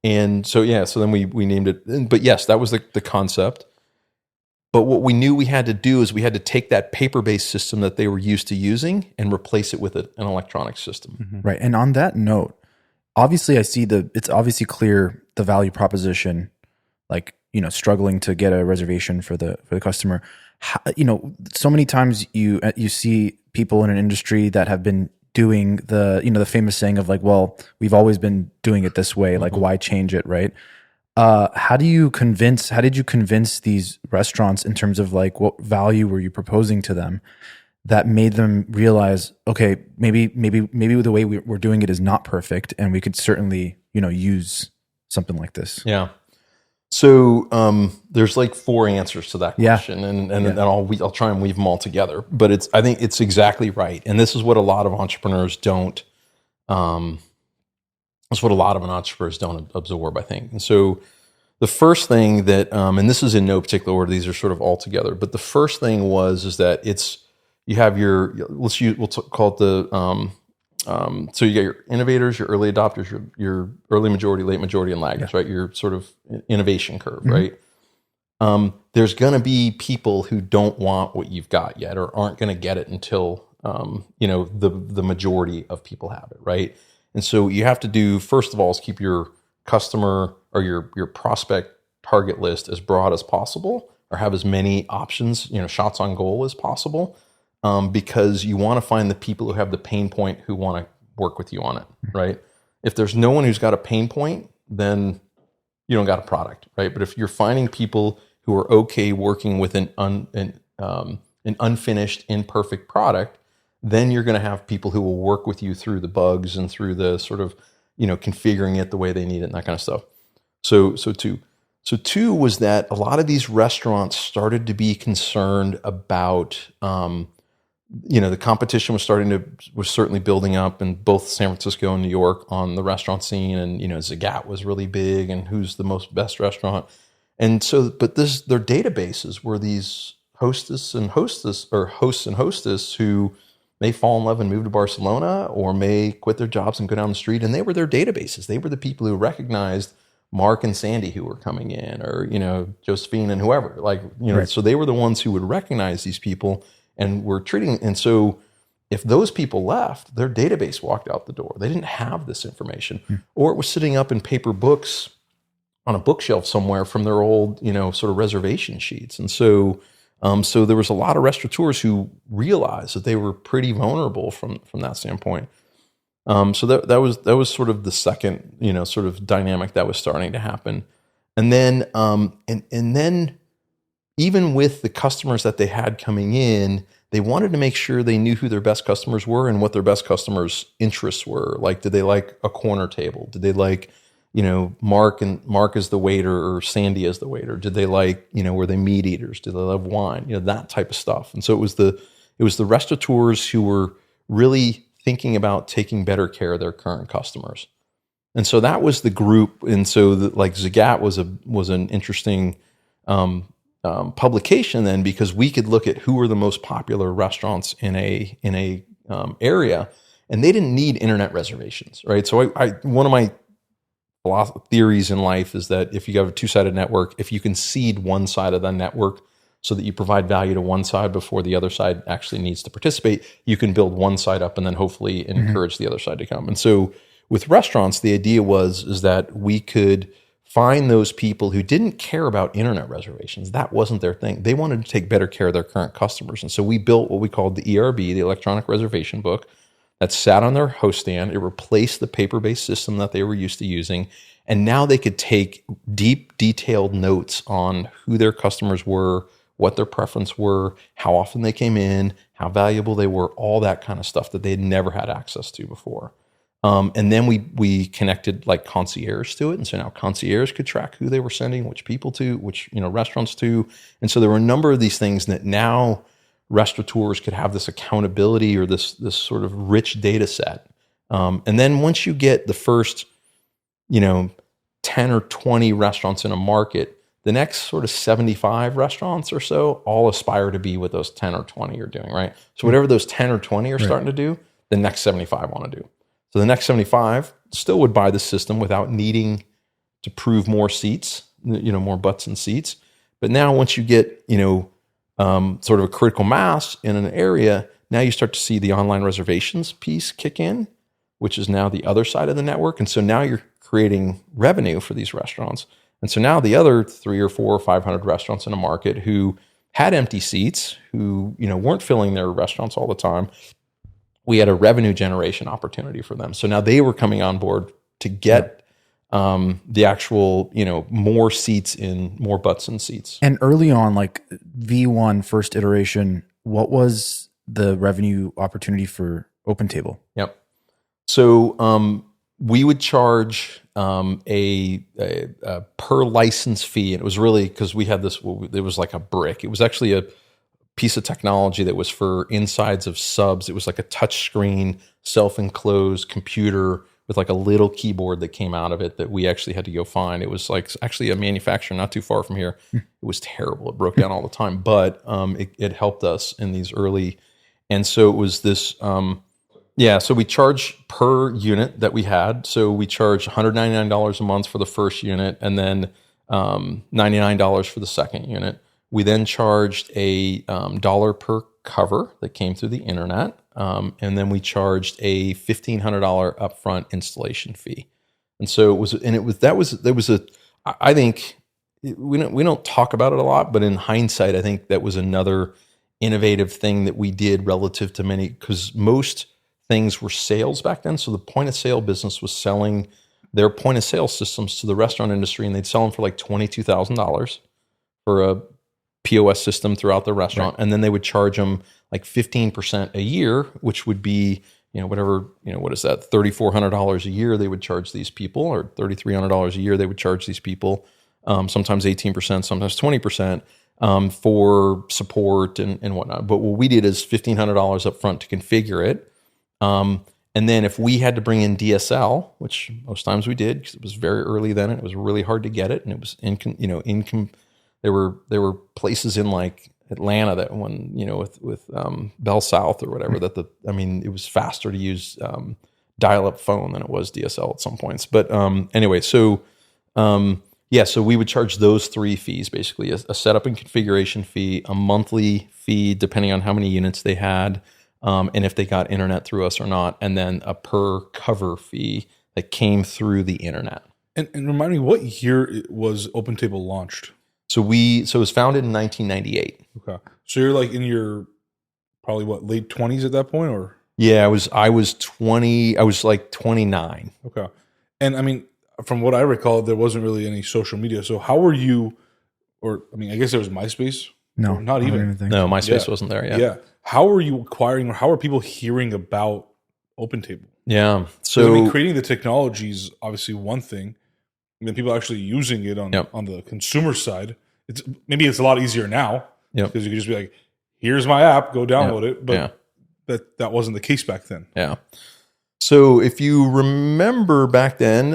And so then we named it. But yes, that was the concept. But what we knew we had to do is we had to take that paper-based system that they were used to using and replace it with an electronic system. Right. And on that note, obviously I see it's obviously clear the value proposition, like, struggling to get a reservation for the customer. So many times you see people in an industry that have been doing the famous saying of like, well, we've always been doing it this way. Like, why change it? Right. How did you convince these restaurants in terms of like what value were you proposing to them that made them realize, okay, maybe the way we're doing it is not perfect, and we could certainly, use something like this? Yeah. So there's like 4 answers to that question, and I'll try and weave them all together. But I think it's exactly right, and this is what a lot of entrepreneurs don't. That's what a lot of entrepreneurs don't absorb, I think. And so the first thing that, and this is in no particular order, these are sort of all together, but the first thing is that you have we'll call it the, so you got your innovators, your early adopters, your early majority, late majority, and laggards, right? Your sort of innovation curve, right? There's going to be people who don't want what you've got yet, or aren't going to get it until, the majority of people have it, right? And so what you have to do, first of all, is keep your customer or your prospect target list as broad as possible, or have as many options, shots on goal as possible, because you want to find the people who have the pain point who want to work with you on it, right? If there's no one who's got a pain point, then you don't got a product, right? But if you're finding people who are okay working with an unfinished, imperfect product, then you're going to have people who will work with you through the bugs and through the sort of, configuring it the way they need it and that kind of stuff. So two was that a lot of these restaurants started to be concerned about, the competition was certainly building up in both San Francisco and New York on the restaurant scene. And, Zagat was really big, and who's the best restaurant. And so, but their databases were these hosts and hostess who may fall in love and move to Barcelona, or may quit their jobs and go down the street. And they were their databases. They were the people who recognized Mark and Sandy who were coming in, or, Josephine and whoever, right. So they were the ones who would recognize these people and were treating. And so if those people left, their database walked out the door. They didn't have this information, or it was sitting up in paper books on a bookshelf somewhere from their old, sort of reservation sheets. And so, so there was a lot of restaurateurs who realized that they were pretty vulnerable from that standpoint. So that was sort of the second, sort of dynamic that was starting to happen. And then, and then even with the customers that they had coming in, they wanted to make sure they knew who their best customers were and what their best customers' interests were. Like, did they like a corner table? Did they like, Mark as the waiter, or Sandy as the waiter? Did they like, were they meat eaters? Did they love wine? That type of stuff. And so it was the restaurateurs who were really thinking about taking better care of their current customers. And so that was the group. And so Zagat was an interesting publication then, because we could look at who were the most popular restaurants in a area, and they didn't need internet reservations, right? So one of my theories in life is that if you have a two-sided network, if you can seed one side of the network so that you provide value to one side before the other side actually needs to participate, you can build one side up and then hopefully encourage the other side to come. And so with restaurants, the idea is that we could find those people who didn't care about internet reservations. That wasn't their thing. They wanted to take better care of their current customers. And so we built what we called the ERB, the electronic reservation book, that sat on their host stand. It replaced the paper-based system that they were used to using. And now they could take deep, detailed notes on who their customers were, what their preference were, how often they came in, how valuable they were, all that kind of stuff that they had never had access to before. And then we connected like concierge to it. And so now concierge could track who they were sending, which people to, which, restaurants to. And so there were a number of these things that now restaurateurs could have this accountability or this sort of rich data set. And then once you get the first, 10 or 20 restaurants in a market, the next sort of 75 restaurants or so all aspire to be what those 10 or 20 are doing, right? So whatever those 10 or 20 are starting to do, the next 75 want to do. So the next 75 still would buy the system without needing to prove more seats, more butts and seats. But now once you get, sort of a critical mass in an area, now you start to see the online reservations piece kick in, which is now the other side of the network. And so now you're creating revenue for these restaurants. And so now the other 3 or 4 or 500 restaurants in a market who had empty seats, who weren't filling their restaurants all the time, we had a revenue generation opportunity for them. So now they were coming on board to get the actual, more seats in, more butts in seats. And early on, like V1 first iteration, what was the revenue opportunity for OpenTable? Yep. So we would charge a per license fee. And it was really because we had this, it was like a brick. It was actually a piece of technology that was for insides of subs. It was like a touch screen, self-enclosed computer with like a little keyboard that came out of it that we actually had to go find. It was like actually a manufacturer not too far from here. It was terrible. It broke down all the time, but it helped us in these early. And so it was this, so we charge per unit that we had. So we charged $199 a month for the first unit and then $99 for the second unit. We then charged a dollar per cover that came through the internet. And then we charged a $1,500 upfront installation fee. And so I think we don't talk about it a lot, but in hindsight, I think that was another innovative thing that we did relative to many, because most things were sales back then. So the point of sale business was selling their point of sale systems to the restaurant industry, and they'd sell them for like $22,000 for a POS system throughout the restaurant. Right. And then they would charge them like 15% a year, which would be, what is that? $3,400 a year they would charge these people, or $3,300 a year they would charge these people. Sometimes 18%, sometimes 20%. For support and whatnot. But what we did is $1,500 up front to configure it. And then if we had to bring in DSL, which most times we did, because it was very early then, and it was really hard to get it, and it was there were places in like Atlanta that when with Bell South or whatever it was faster to use dial-up phone than it was DSL at some points. But anyway, so. So we would charge those 3 fees, basically a setup and configuration fee, a monthly fee depending on how many units they had, and if they got internet through us or not, and then a per cover fee that came through the internet. And remind me, what year was OpenTable launched? So it was founded in 1998. Okay, so you're like in your probably late 20s at that point, or? Yeah, I was 20. I was like 29. Okay, and I mean, from what I recall, there wasn't really any social media. So how were you, I guess there was MySpace? No, not even. No, MySpace wasn't there yet. Yeah. How are you acquiring, or how are people hearing about OpenTable? Yeah. So creating the technology is obviously one thing. And then people actually using it on the consumer side. It's a lot easier now. Because you can just be like, here's my app, go download it. But that wasn't the case back then. Yeah. So if you remember back then,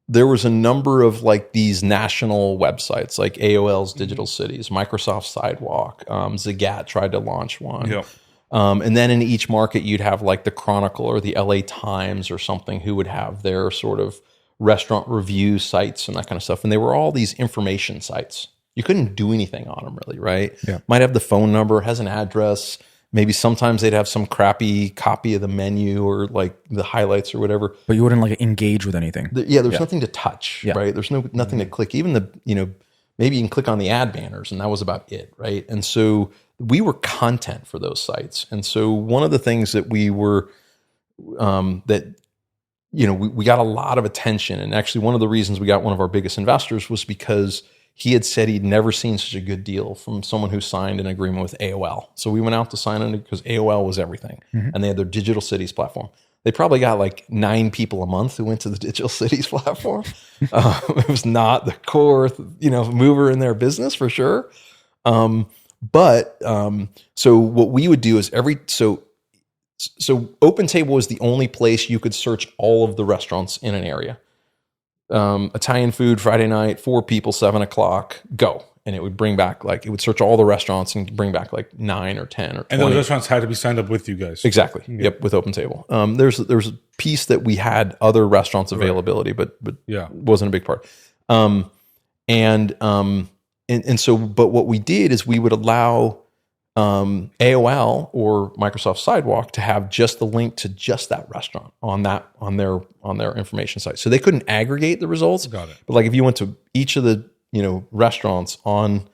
there was a number of like these national websites, like AOL's Digital Cities, Microsoft Sidewalk, Zagat tried to launch one. Yep. And then in each market, you'd have like the Chronicle or the LA Times or something who would have their sort of restaurant review sites and that kind of stuff. And they were all these information sites. You couldn't do anything on them really, right? Yeah. Might have the phone number, has an address. Maybe sometimes they'd have some crappy copy of the menu or like the highlights or whatever. But you wouldn't like engage with anything. There's nothing to touch, right? There's nothing to click. Even maybe you can click on the ad banners and that was about it, right? And so we were content for those sites. And so one of the things that we were, we got a lot of attention. And actually one of the reasons we got one of our biggest investors was because he had said he'd never seen such a good deal from someone who signed an agreement with AOL. So we went out to sign it because AOL was everything. Mm-hmm. And they had their Digital Cities platform. They probably got like 9 people a month who went to the Digital Cities platform. It was not the core, mover in their business for sure. So what we would do is so OpenTable was the only place you could search all of the restaurants in an area. Italian food, Friday night, 4 people, 7 o'clock, go. And it would bring back it would search all the restaurants and bring back 9 or 10 or 20. And those restaurants had to be signed up with you guys. Exactly. Yeah. Yep. With OpenTable. There's a piece that we had other restaurants availability, but wasn't a big part. But what we did is we would allow AOL or Microsoft Sidewalk to have just the link to just that restaurant on their information site. So they couldn't aggregate the results. Got it. But if you went to each of the restaurants on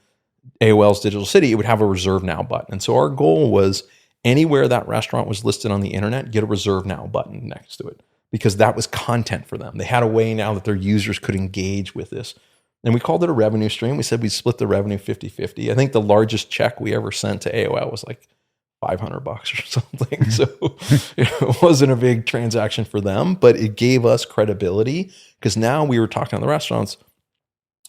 AOL's Digital City, it would have a Reserve Now button. And so our goal was anywhere that restaurant was listed on the internet, get a Reserve Now button next to it, because that was content for them. They had a way now that their users could engage with this. And we called it a revenue stream. We said we'd split the revenue 50-50. I think the largest check we ever sent to AOL was $500 or something. So it wasn't a big transaction for them, but it gave us credibility, because now we were talking to the restaurants.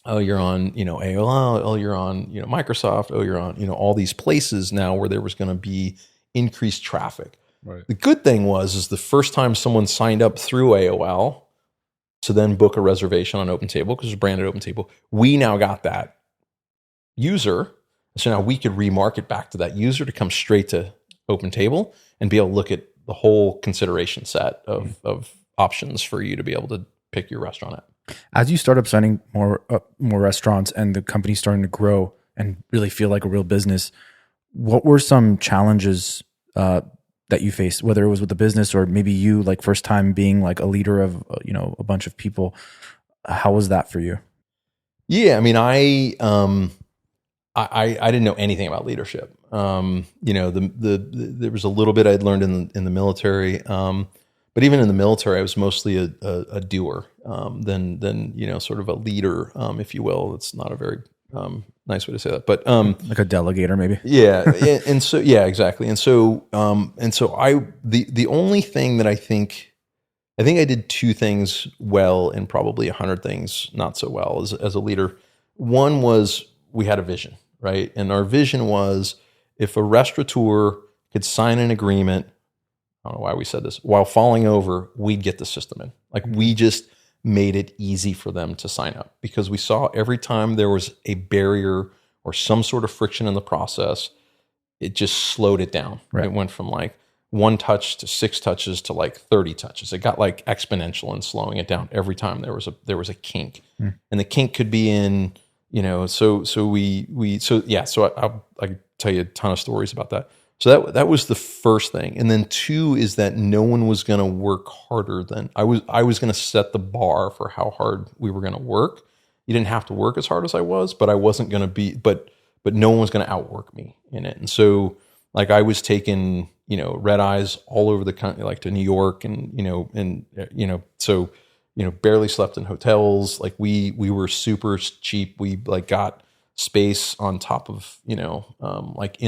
Oh, you're on, AOL. Oh, you're on, Microsoft. Oh, you're on, all these places now where there was going to be increased traffic. Right. The good thing is the first time someone signed up through AOL to then book a reservation on OpenTable, because it's branded OpenTable, we now got that user. So now we could remarket back to that user to come straight to OpenTable and be able to look at the whole consideration set of options for you to be able to pick your restaurant at. As you start up signing more restaurants and the company's starting to grow and really feel like a real business, what were some challenges that you faced, whether it was with the business or maybe you first time being a leader of a bunch of people? How was that for you? Yeah, I mean, I didn't know anything about leadership. There was a little bit I'd learned in the military. But even in the military, I was mostly a doer than sort of a leader, if you will. It's not a very nice way to say that, but like a delegator, maybe. Yeah, and so exactly. And so the only thing that I think I did 2 things well and probably 100 things not so well as a leader. One was we had a vision, right? And our vision was if a restaurateur could sign an agreement, I don't know why we said this, while falling over, we'd get the system in. We just made it easy for them to sign up, because we saw every time there was a barrier or some sort of friction in the process, it just slowed it down. Right. It went from 1 touch to 6 touches to 30 touches. It got exponential in slowing it down every time there was a kink. And the kink could be in, so I tell you a ton of stories about that. So that was the first thing. And then 2 is that no one was going to work harder than I was going to set the bar for how hard we were going to work. You didn't have to work as hard as I was, but I wasn't going to be, but no one was going to outwork me in it. And so I was taking, red eyes all over the country, to New York and barely slept in hotels. We were super cheap. We got space on top of, in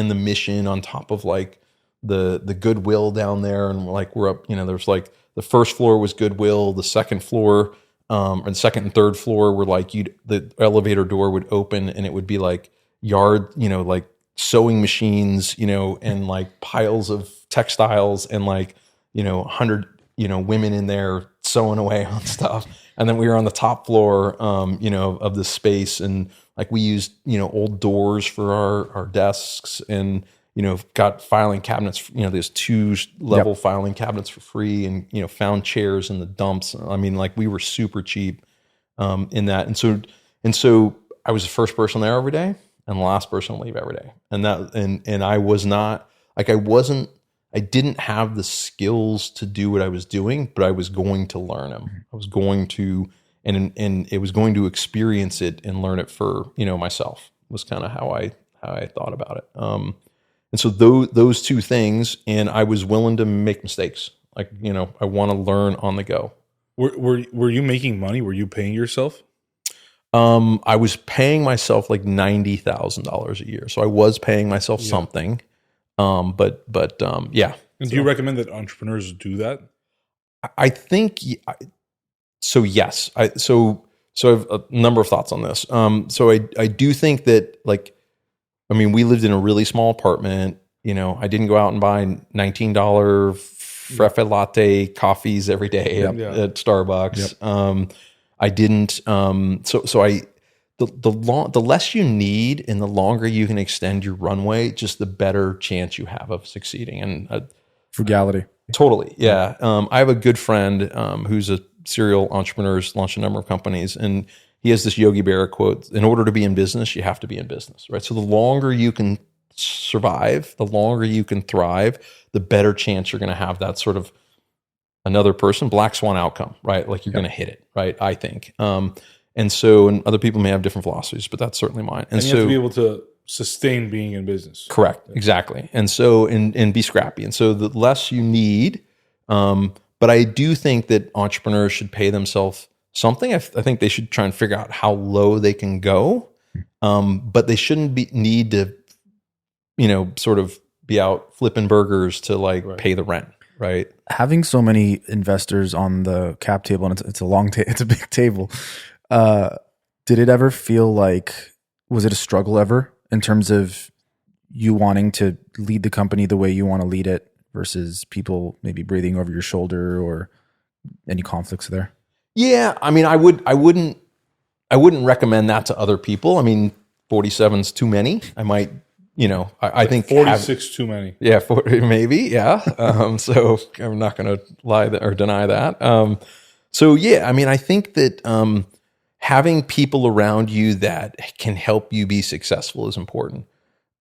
the Mission, on top of the Goodwill down there. And we're up, there's the first floor was Goodwill, the second floor, and second and third floor were the elevator door would open and it would be yard, sewing machines, and piles of textiles and 100, women in there sewing away on stuff. And then we were on the top floor, of the space, and we used, old doors for our desks, and, got filing cabinets, there's 2 level filing cabinets for free, and, found chairs in the dumps. I mean, we were super cheap, in that. And so I was the first person there every day and the last person to leave every day. And I was not, I didn't have the skills to do what I was doing, but I was going to learn them. I was going to, and it was going to experience it and learn it for, myself, was kind of how I thought about it. And so those 2 things, and I was willing to make mistakes. I want to learn on the go. Were you making money? Were you paying yourself? I was paying myself $90,000 a year. So I was paying myself something. Yeah. And do you recommend that entrepreneurs do that? I think so. Yes. So I have a number of thoughts on this. So I do think that, like, I mean, we lived in a really small apartment. I didn't go out and buy $19 Frappe latte coffees every day at Starbucks. I didn't. The less you need and the longer you can extend your runway, just the better chance you have of succeeding. And Frugality. totally, yeah. I have a good friend who's a serial entrepreneur, has launched a number of companies, and he has this Yogi Berra quote: "In order to be in business, you have to be in business." Right. So the longer you can survive, the longer you can thrive, the better chance you're going to have that sort of another person black swan outcome. Right. Like you're going to hit it. Right. I think. And other people may have different philosophies, but that's certainly mine. And you have to be able to sustain being in business. Correct. Exactly. And be scrappy. And so the less you need, but I do think that entrepreneurs should pay themselves something. I think they should try and figure out how low they can go. But they shouldn't need to, sort of be out flipping burgers to pay the rent. Right. Having so many investors on the cap table, and it's a long it's a big table. Did it ever feel like, was it a struggle ever in terms of you wanting to lead the company the way you want to lead it versus people maybe breathing over your shoulder, or any conflicts there? Yeah. I mean, I wouldn't recommend that to other people. I mean, 47's too many. I might, I think 46 too many. Yeah. 40, maybe. Yeah. So I'm not going to lie or deny that. So yeah, I mean, I think that, having people around you that can help you be successful is important.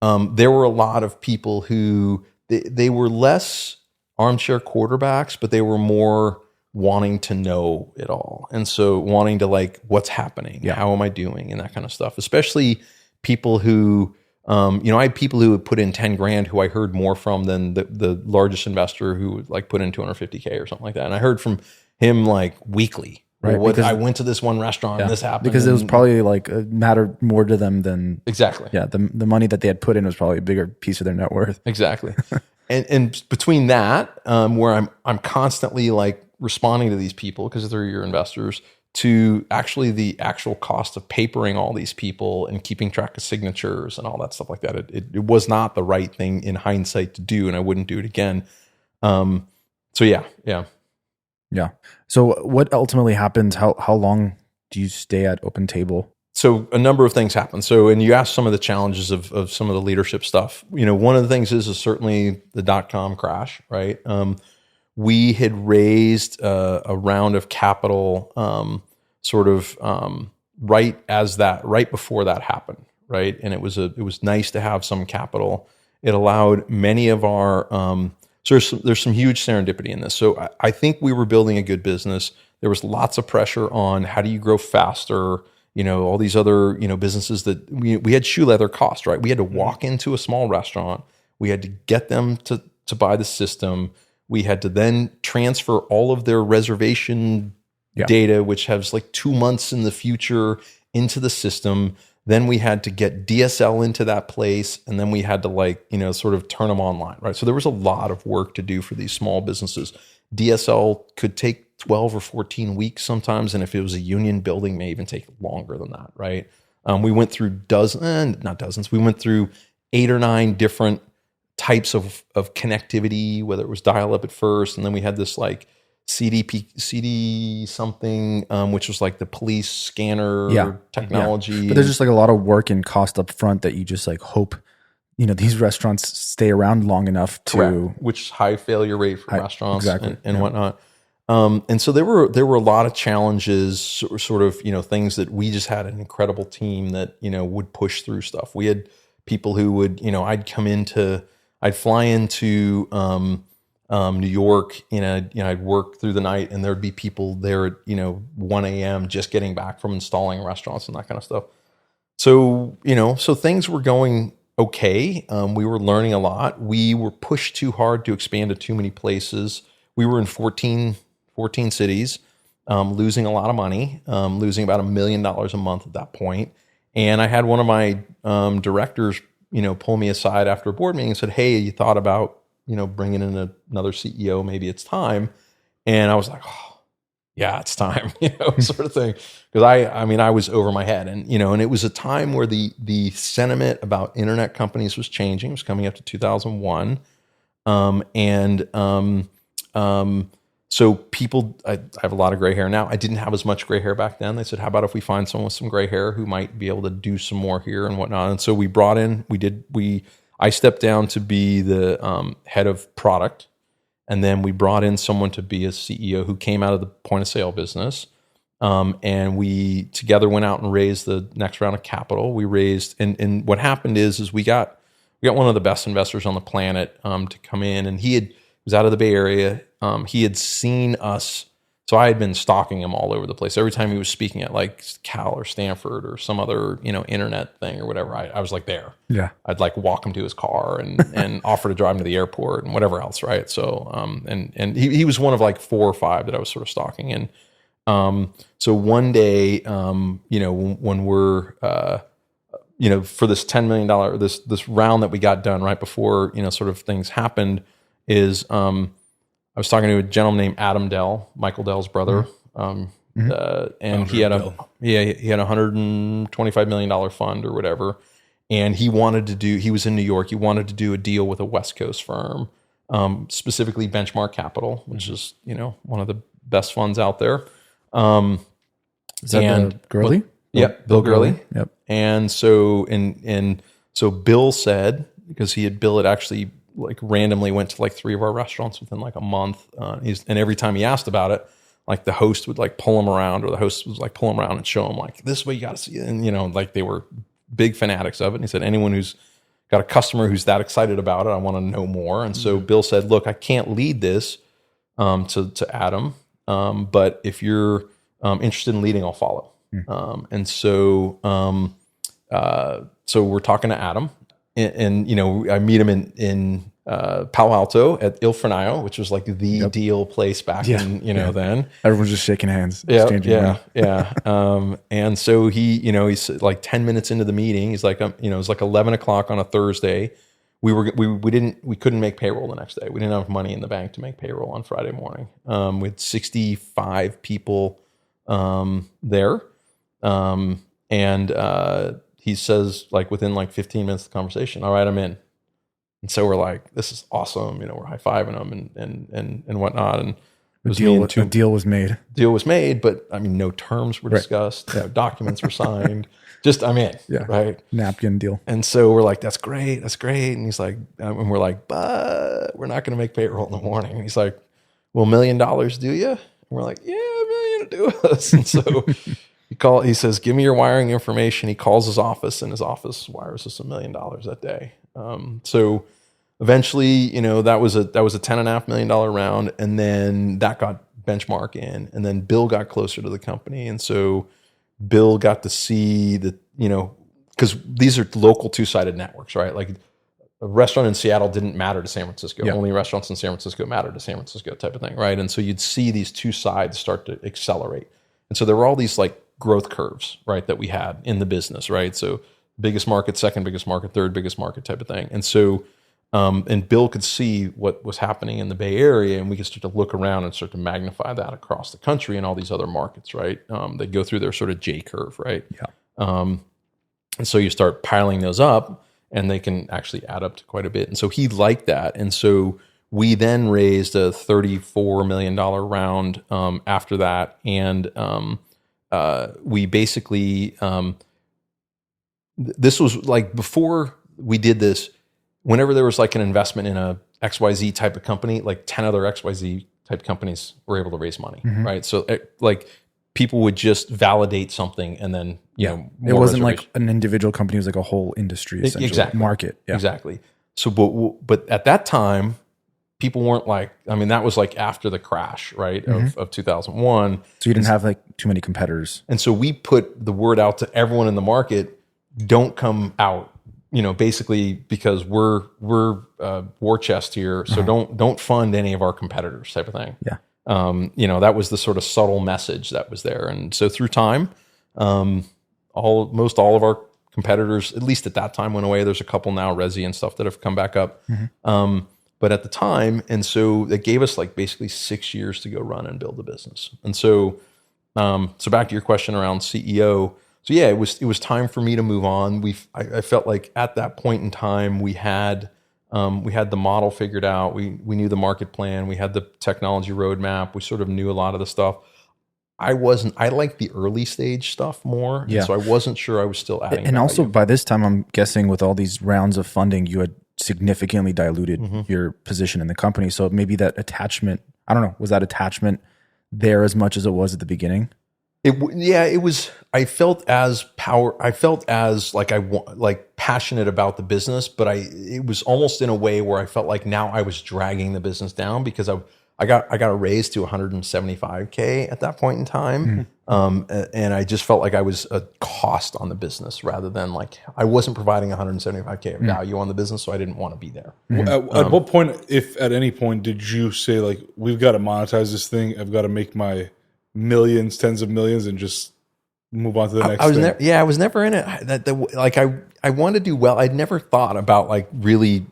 There were a lot of people who they were less armchair quarterbacks, but they were more wanting to know it all. And so wanting to what's happening, how am I doing, and that kind of stuff, especially people who, I had people who would put in 10 grand who I heard more from than the largest investor who would put in 250K or something like that. And I heard from him weekly. Right. I went to this one restaurant and this happened. Because it was probably mattered more to them than exactly. Yeah. The money that they had put in was probably a bigger piece of their net worth. Exactly. and between that, where I'm constantly responding to these people because they're your investors, to actually the actual cost of papering all these people and keeping track of signatures and all that stuff like that. It was not the right thing in hindsight to do, and I wouldn't do it again. So yeah. Yeah. So what ultimately happens? How long do you stay at OpenTable? So a number of things happen. So, and you asked some of the challenges of some of the leadership stuff. One of the things is certainly the .com crash, right? We had raised a round of capital, right before that happened, right? And it was nice to have some capital. It allowed many of our so there's some huge serendipity in this. So I think we were building a good business. There was lots of pressure on how do you grow faster, all these other, businesses that we had shoe leather cost, right? We had to walk into a small restaurant. We had to get them to buy the system. We had to then transfer all of their reservation data, which has 2 months in the future, into the system. Then we had to get DSL into that place, and then we had to sort of turn them online, right? So there was a lot of work to do for these small businesses. DSL could take 12 or 14 weeks sometimes, and if it was a union building, may even take longer than that, right? We went through we went through 8 or 9 different types of connectivity, whether it was dial-up at first, and then we had this CD something, which was the police scanner technology. Yeah. But there's just a lot of work and cost up front that you just hope, these restaurants stay around long enough to. Correct. Which high failure rate for restaurants and whatnot. And so there were a lot of challenges, sort of, things that we just had an incredible team that, would push through stuff. We had people who would, I'd fly into, New York, I'd work through the night, and there'd be people there at 1 a.m. just getting back from installing restaurants and that kind of stuff. So so things were going okay. We were learning a lot. We were pushed too hard to expand to too many places. We were in 14 cities, losing a lot of money, losing about $1 million a month at that point. And I had one of my directors, pull me aside after a board meeting and said, "Hey, you thought about bringing in another CEO, maybe it's time." And I was like, oh, yeah, it's time, sort of thing. Because I was over my head, and and it was a time where the sentiment about internet companies was changing. It was coming up to 2001, so people, I have a lot of gray hair now. I didn't have as much gray hair back then. They said, how about if we find someone with some gray hair who might be able to do some more here and whatnot? And so I stepped down to be the head of product. And then we brought in someone to be a CEO who came out of the point of sale business. And we together went out and raised the next round of capital. We raised, and what happened is we got one of the best investors on the planet to come in, and he was out of the Bay Area. He had seen us, so I had been stalking him all over the place. Every time he was speaking at like Cal or Stanford or some other internet thing or whatever, I was like there. Yeah, I'd like walk him to his car and offer to drive him to the airport and whatever else, right? So and he was one of like 4 or 5 that I was sort of stalking. And so one day, when we're for this $10 million this round that we got done right before sort of things happened, is I was talking to a gentleman named Adam Dell, Michael Dell's brother, and he had a $125 million fund or whatever, and he was in New York. He wanted to do a deal with a West Coast firm, specifically Benchmark Capital, which is one of the best funds out there. Is that Gurley? Yep, Bill Gurley. Yep. And so so Bill said, because Bill had actually like randomly went to like 3 of our restaurants within like a month. And every time he asked about it, like the host would like pull him around, or the host was like pull him around and show him like, this is what you got to see. And like they were big fanatics of it. And he said, anyone who's got a customer who's that excited about it, I want to know more. And so Bill said, look, I can't lead this to Adam, but if you're interested in leading, I'll follow. And so we're talking to Adam, and I meet him in Palo Alto at Il Fornaio, which was like the deal place back in then. Everyone's just shaking hands. Yeah. And so he's like 10 minutes into the meeting. He's like, it was like 11 o'clock on a Thursday. We couldn't make payroll the next day. We didn't have money in the bank to make payroll on Friday morning. We had 65 people there. And he says, like within like 15 minutes of the conversation, all right, I'm in. And so we're like, this is awesome. We're high-fiving them and whatnot. And a deal was made. Deal was made, but I mean, no terms were discussed. No documents were signed. Just, I'm in. Yeah. Right. Napkin deal. And so we're like, that's great. And he's like, and we're like, but we're not going to make payroll in the morning. And he's like, well, $1 million do you? And we're like, yeah, $1 million do us. And so he says, give me your wiring information. He calls his office, and his office wires us $1 million that day. So eventually, that was a $10.5 million round. And then that got Benchmark in, and then Bill got closer to the company. And so Bill got to see because these are local 2-sided networks, right? Like a restaurant in Seattle didn't matter to San Francisco. Yeah. Only restaurants in San Francisco mattered to San Francisco, type of thing, right? And so you'd see these 2 sides start to accelerate. And so there were all these like growth curves, right, that we had in the business, right? So biggest market, second biggest market, third biggest market, type of thing. And so, and Bill could see what was happening in the Bay Area, and we could start to look around and start to magnify that across the country and all these other markets, right? They go through their sort of J curve, right? Yeah. And so you start piling those up, and they can actually add up to quite a bit. And so he liked that. And so we then raised a $34 million round after that. And we basically, this was like before we did this, whenever there was like an investment in a XYZ type of company, like 10 other XYZ type companies were able to raise money, right? So like people would just validate something, and then, it wasn't like an individual company, it was like a whole industry, essentially. Exactly. Market. Yeah. Exactly. So, but at that time, people weren't like, I mean, that was like after the crash, right, of 2001. So you didn't have like too many competitors. And so we put the word out to everyone in the market, don't come out, basically because we're war chest here. So don't fund any of our competitors, type of thing. Yeah. That was the sort of subtle message that was there. And so through time, most all of our competitors, at least at that time, went away. There's a couple now, Resi and stuff, that have come back up. But at the time, and so it gave us like basically 6 years to go run and build the business. And so, so back to your question around CEO. So yeah, it was time for me to move on. I felt like at that point in time we had the model figured out. We knew the market plan. We had the technology roadmap. We sort of knew a lot of the stuff. I liked the early stage stuff more. Yeah. And so I wasn't sure I was still adding And value. also by this time, I'm guessing with all these rounds of funding, you had significantly diluted your position in the company. So maybe that attachment, I don't know, was that attachment there as much as it was at the beginning? It was. I felt as like passionate about the business, but it was almost in a way where I felt like now I was dragging the business down because I got a raise to 175K at that point in time, and I just felt like I was a cost on the business rather than like I wasn't providing 175K of value on the business, so I didn't want to be there. At what point, if at any point, did you say like we've got to monetize this thing? I've got to make my millions, tens of millions, and just move on to the next thing? I was never in it. Like I wanted to do well. I'd never thought about like really,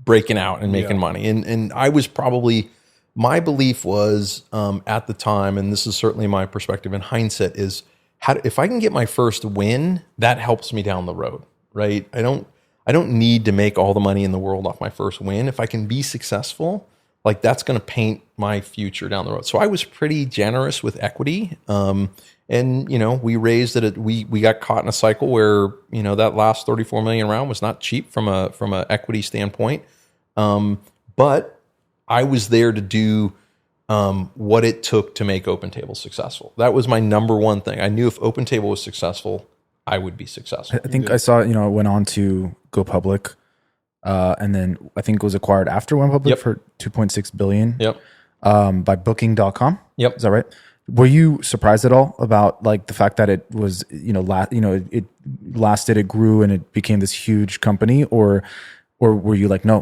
breaking out and making money. And I was probably, my belief was at the time, and this is certainly my perspective in hindsight, is if I can get my first win, that helps me down the road, right? I don't need to make all the money in the world off my first win. If I can be successful, like that's going to paint my future down the road. So I was pretty generous with equity. And, we raised it. We got caught in a cycle where, that last 34 million round was not cheap from a equity standpoint. But I was there to do what it took to make OpenTable successful. That was my number one thing. I knew if OpenTable was successful, I would be successful. I think I saw, it went on to go public. And then I think it was acquired after it went public for $2.6 billion. Yep. By booking.com. Yep. Is that right? Were you surprised at all about like the fact that it was, it lasted, it grew, and it became this huge company, or were you like, no,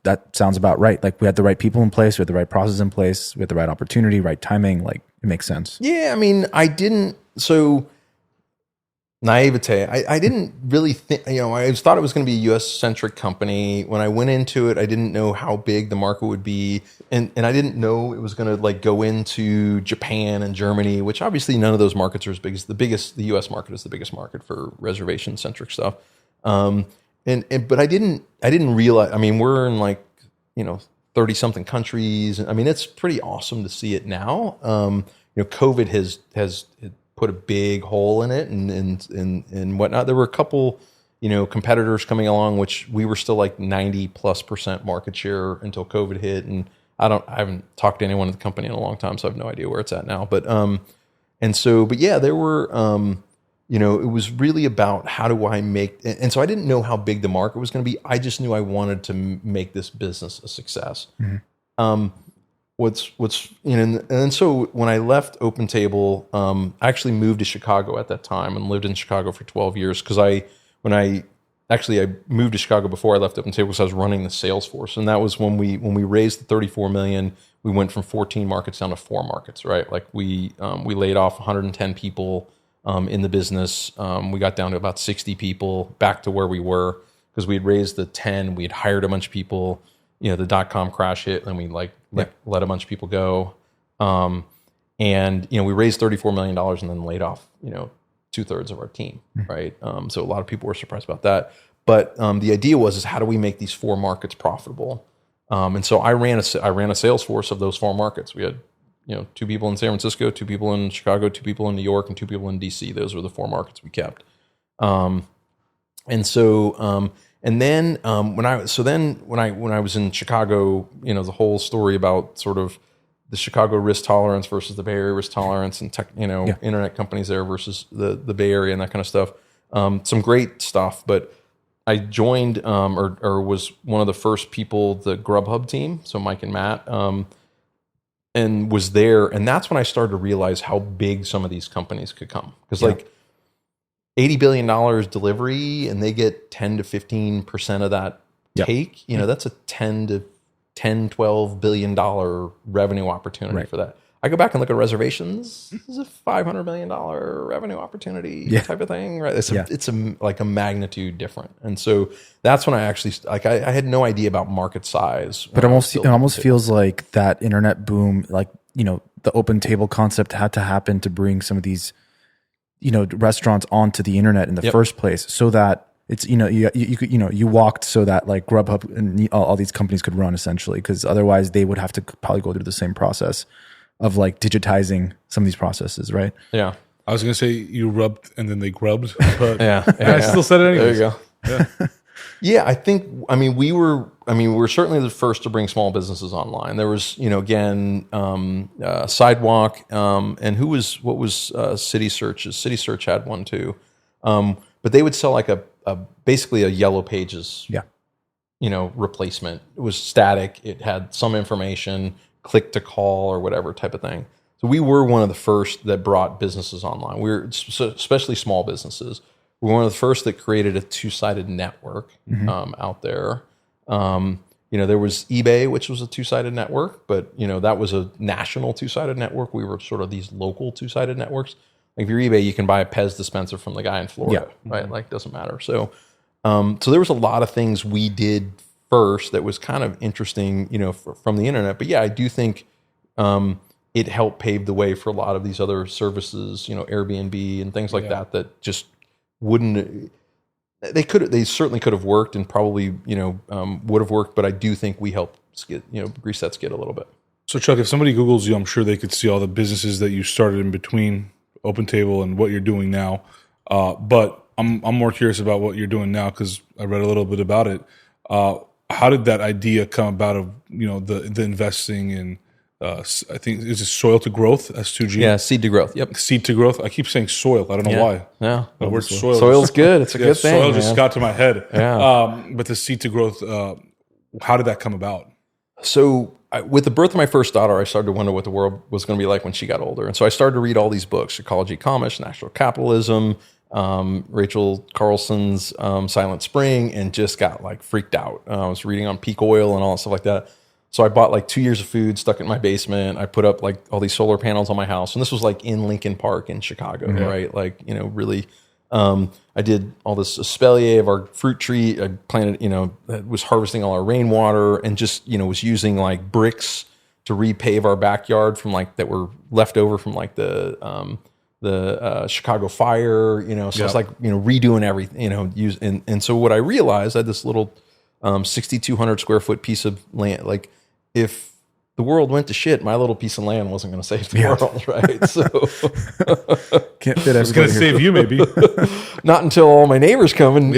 that sounds about right. Like we had the right people in place, we had the right process in place, we had the right opportunity, right timing. Like it makes sense. Yeah. I mean, naivete. I didn't really think, I just thought it was going to be a US centric company. When I went into it, I didn't know how big the market would be. And I didn't know it was going to like go into Japan and Germany, which obviously none of those markets are as big as the US market is the biggest market for reservation centric stuff. But I didn't realize, I mean, we're in like, 30 something countries. I mean, it's pretty awesome to see it now. COVID has put a big hole in it and whatnot. There were a couple, competitors coming along, which we were still like 90+% market share until COVID hit. And I haven't talked to anyone at the company in a long time, so I have no idea where it's at now. But yeah, there were, it was really about how do I make, and so I didn't know how big the market was going to be. I just knew I wanted to make this business a success. Mm-hmm. And so when I left OpenTable, I actually moved to Chicago at that time and lived in Chicago for 12 years. Because I moved to Chicago before I left OpenTable because I was running the sales force. And that was when we raised the 34 million, we went from 14 markets down to 4 markets, right? Like we laid off 110 people in the business. We got down to about 60 people, back to where we were because we had raised the 10, we had hired a bunch of people. The .com crash hit, and we let a bunch of people go. And we raised $34 million and then laid off 2/3 of our team, right? So a lot of people were surprised about that. But the idea was how do we make these 4 markets profitable? And so I ran a sales force of those 4 markets. We had 2 people in San Francisco, 2 people in Chicago, 2 people in New York, and 2 people in DC. Those were the 4 markets we kept. And then when I was in Chicago, the whole story about sort of the Chicago risk tolerance versus the Bay Area risk tolerance and internet companies there versus the Bay Area and that kind of stuff. Some great stuff, but I joined or was one of the first people, the Grubhub team, so Mike and Matt, and was there, and that's when I started to realize how big some of these companies could come because $80 billion delivery, and they get 10 to 15% of that take. That's a $12 billion revenue opportunity for that. I go back and look at reservations. This is a $500 million revenue opportunity type of thing, right? It's like a magnitude different. And so that's when I actually, like, I had no idea about market size. But it almost feels like that internet boom, like, you know, the OpenTable concept had to happen to bring some of these, you know, restaurants onto the internet in the first place, so that it's, you know, you walked so that like Grubhub and all these companies could run, essentially, because otherwise they would have to probably go through the same process of like digitizing some of these processes, right? Yeah. I was going to say you rubbed and then they grubbed, but I still said it anyway. There you go. Yeah, I think, we were certainly the first to bring small businesses online. There was, you know, again, Sidewalk, and what was City Search? City Search had one too. But they would sell like basically a Yellow Pages, you know, replacement. It was static. It had some information, click to call or whatever type of thing. So we were one of the first that brought businesses online. We were, especially small businesses. We were one of the first that created a two-sided network out there. You know, there was eBay, which was a two-sided network, but, you know, that was a national two-sided network. We were sort of these local two-sided networks. Like if you're eBay, you can buy a Pez dispenser from the guy in Florida, right? Like, doesn't matter. So, so there was a lot of things we did first that was kind of interesting, you know, from the internet. But yeah, I do think it helped pave the way for a lot of these other services, you know, Airbnb and things like that just wouldn't. They certainly could have worked and probably, you know, would have worked. But I do think we helped grease that skid a little bit. So Chuck, if somebody Googles you, I'm sure they could see all the businesses that you started in between OpenTable and what you're doing now. But I'm more curious about what you're doing now because I read a little bit about it. How did that idea come about of, you know, the investing in, I think, is it soil to growth, S2G? Yeah, seed to growth. Yep. Seed to growth. I keep saying soil. I don't know why. Yeah. The word soil. Soil's good. It's a good thing. Soil just got to my head. Yeah. But the seed to growth, how did that come about? So with the birth of my first daughter, I started to wonder what the world was going to be like when she got older. And so I started to read all these books, Ecology, Economics, National Capitalism, Rachel Carlson's Silent Spring, and just got like freaked out. I was reading on peak oil and all that stuff like that. So I bought like 2 years of food, stuck it in my basement. I put up like all these solar panels on my house. And this was like in Lincoln Park in Chicago, right? Like, you know, really, I did all this espalier of our fruit tree. I planted, you know, was harvesting all our rainwater and just, you know, was using like bricks to repave our backyard from like that were left over from like the Chicago fire, you know, so it's like, you know, redoing everything, you know, and so what I realized, I had this little 6,200 square foot piece of land. Like if the world went to shit, my little piece of land wasn't going to save the world, right? So can't fit. It's going to save you, maybe. Not until all my neighbors come and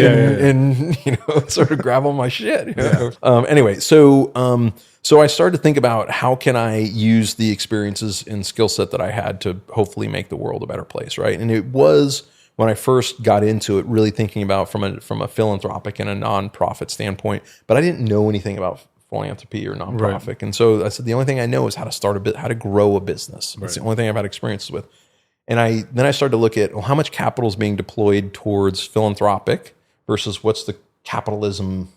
you know, sort of grab all my shit. You know? Anyway, so I started to think about how can I use the experiences and skill set that I had to hopefully make the world a better place, right? And it was when I first got into it, really thinking about from a philanthropic and a nonprofit standpoint, but I didn't know anything about philanthropy or nonprofit. Right. And so I said, the only thing I know is how to grow a business. That's the only thing I've had experiences with. And then I started to look at, well, how much capital is being deployed towards philanthropic versus what's the capitalism,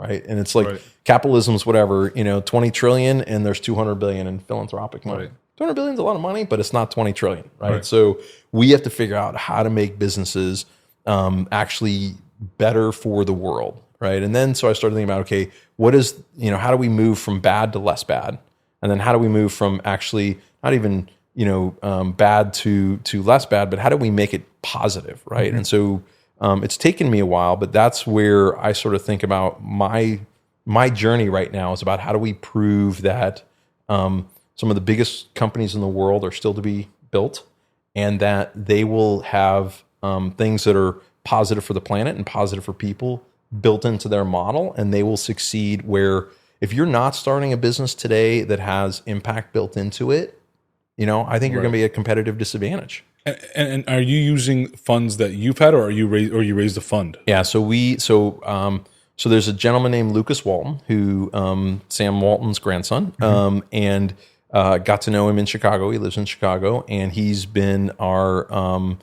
right? And it's like capitalism's whatever, you know, 20 trillion and there's 200 billion in philanthropic money. Right. 200 billion is a lot of money, but it's not 20 trillion, right? So we have to figure out how to make businesses actually better for the world, right? And then so I started thinking about, okay, what is, you know, how do we move from bad to less bad? And then how do we move from actually not even, you know, bad to less bad, but how do we make it positive, right? And so it's taken me a while, but that's where I sort of think about my journey right now is about how do we prove that some of the biggest companies in the world are still to be built and that they will have things that are positive for the planet and positive for people built into their model, and they will succeed where if you're not starting a business today that has impact built into it, you know, I think you're going to be at a competitive disadvantage. And are you using funds that you've had, or you raised a fund? Yeah, so there's a gentleman named Lucas Walton who Sam Walton's grandson, and got to know him in Chicago. He lives in Chicago, and he's been our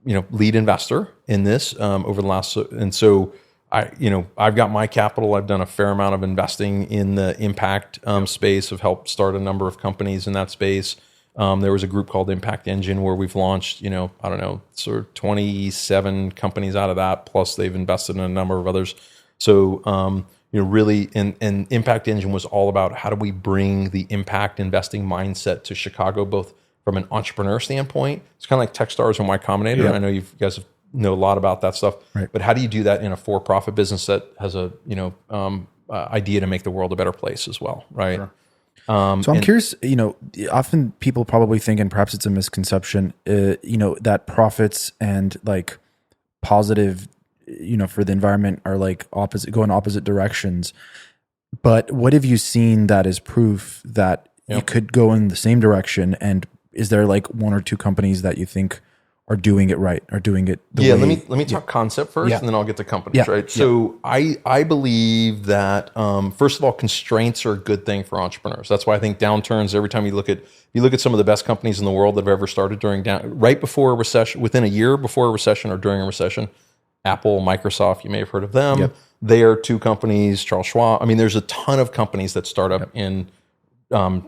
lead investor in this over the last. And so I've got my capital. I've done a fair amount of investing in the impact space. I've helped start a number of companies in that space. There was a group called Impact Engine where we've launched, I don't know, sort of 27 companies out of that. Plus they've invested in a number of others. So, really, and Impact Engine was all about how do we bring the impact investing mindset to Chicago, both from an entrepreneur standpoint. It's kind of like Techstars and Y Combinator. I know you guys know a lot about that stuff, right. But how do you do that in a for-profit business that has a, idea to make the world a better place as well, right? Sure. So I'm curious, often people probably think, and perhaps it's a misconception, that profits and like positive, for the environment are like go in opposite directions. But what have you seen that is proof that you could go in the same direction? And is there like one or two companies that you think are doing it right, are doing it the way? Let me talk concept first, and then I'll get to companies, right? So I believe that first of all, constraints are a good thing for entrepreneurs. That's why I think downturns, every time you look at some of the best companies in the world that have ever started right before a recession, within a year before a recession or during a recession, Apple, Microsoft, you may have heard of them. Yep. They are two companies, Charles Schwab. I mean, there's a ton of companies that start up in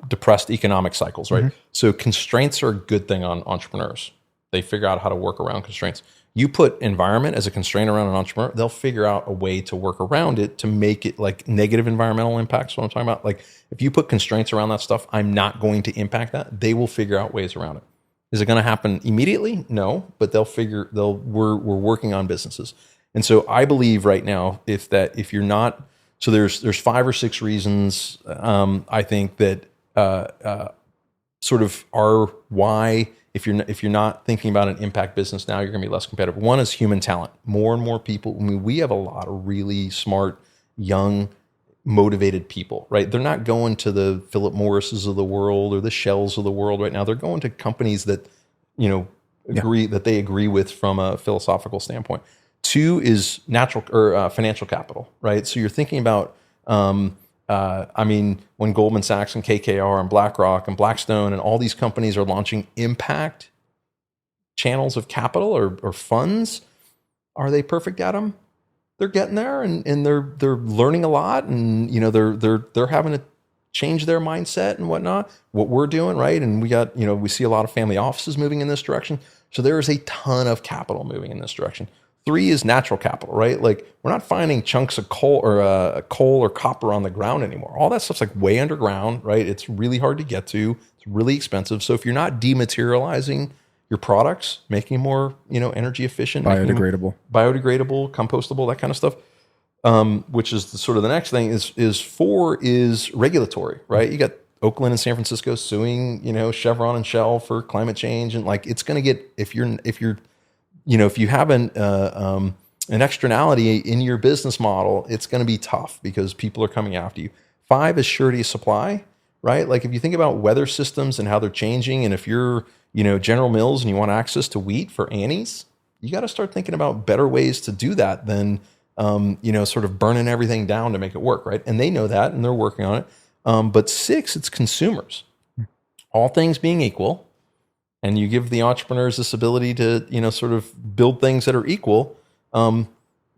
depressed economic cycles, right? Mm-hmm. So constraints are a good thing on entrepreneurs. They figure out how to work around constraints. You put environment as a constraint around an entrepreneur, they'll figure out a way to work around it to make it like negative environmental impacts. What I'm talking about, like if you put constraints around that stuff, I'm not going to impact that. They will figure out ways around it. Is it going to happen immediately? No, but we're working on businesses. And so I believe right now, if you're not, so there's 5 or 6 reasons I think that sort of are why. If you're not thinking about an impact business now, you're going to be less competitive. One is human talent. More and more people. I mean, we have a lot of really smart, young, motivated people, right? They're not going to the Philip Morrises of the world or the Shells of the world right now. They're going to companies that, that they agree with from a philosophical standpoint. 2 is natural or financial capital, right? So you're thinking about. When Goldman Sachs and KKR and BlackRock and Blackstone and all these companies are launching impact channels of capital or funds, are they perfect at them? They're getting there and they're learning a lot, and they're having to change their mindset and whatnot. What we're doing, right? And we see a lot of family offices moving in this direction. So there is a ton of capital moving in this direction. 3 is natural capital, right? Like we're not finding chunks of coal or copper on the ground anymore. All that stuff's like way underground, right? It's really hard to get to. It's really expensive. So if you're not dematerializing your products, making them more, energy efficient, biodegradable, compostable, that kind of stuff, which is sort of the next thing is 4 is regulatory, right? You got Oakland and San Francisco suing, Chevron and Shell for climate change, and like it's going to get if you have an externality in your business model, it's going to be tough because people are coming after you. 5 is surety of supply, right? Like if you think about weather systems and how they're changing, and if you're, General Mills and you want access to wheat for Annie's, you got to start thinking about better ways to do that than, sort of burning everything down to make it work, right? And they know that and they're working on it. But 6, it's consumers. All things being equal, and you give the entrepreneurs this ability to, sort of build things that are equal,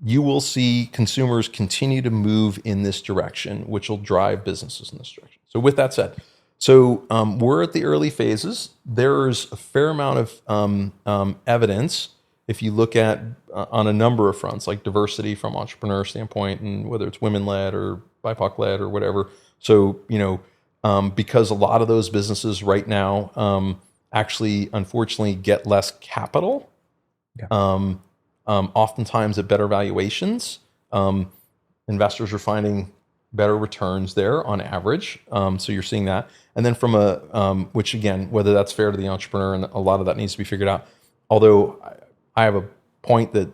you will see consumers continue to move in this direction, which will drive businesses in this direction. So with that said, we're at the early phases. There's a fair amount of evidence, if you look at on a number of fronts, like diversity from entrepreneur standpoint, and whether it's women-led or BIPOC-led or whatever. So, because a lot of those businesses right now actually, unfortunately, get less capital, oftentimes at better valuations. Investors are finding better returns there on average. So you're seeing that. And then from which again, whether that's fair to the entrepreneur, and a lot of that needs to be figured out. Although I have a point that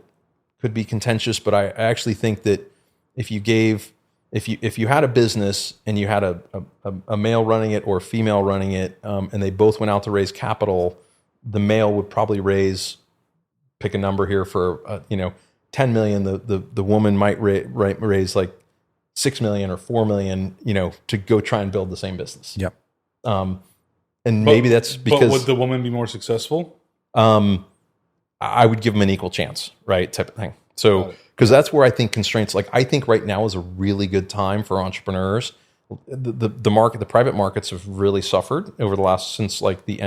could be contentious, but I actually think that if you had a business and you had a male running it or a female running it, and they both went out to raise capital, the male would probably pick a number here for 10 million. The woman might raise like 6 million or 4 million, to go try and build the same business. Yep. Maybe that's because. But would the woman be more successful? I would give them an equal chance, right? Type of thing. So, because that's where I think constraints, like I think right now is a really good time for entrepreneurs. the market, the private markets have really suffered over the last, since like the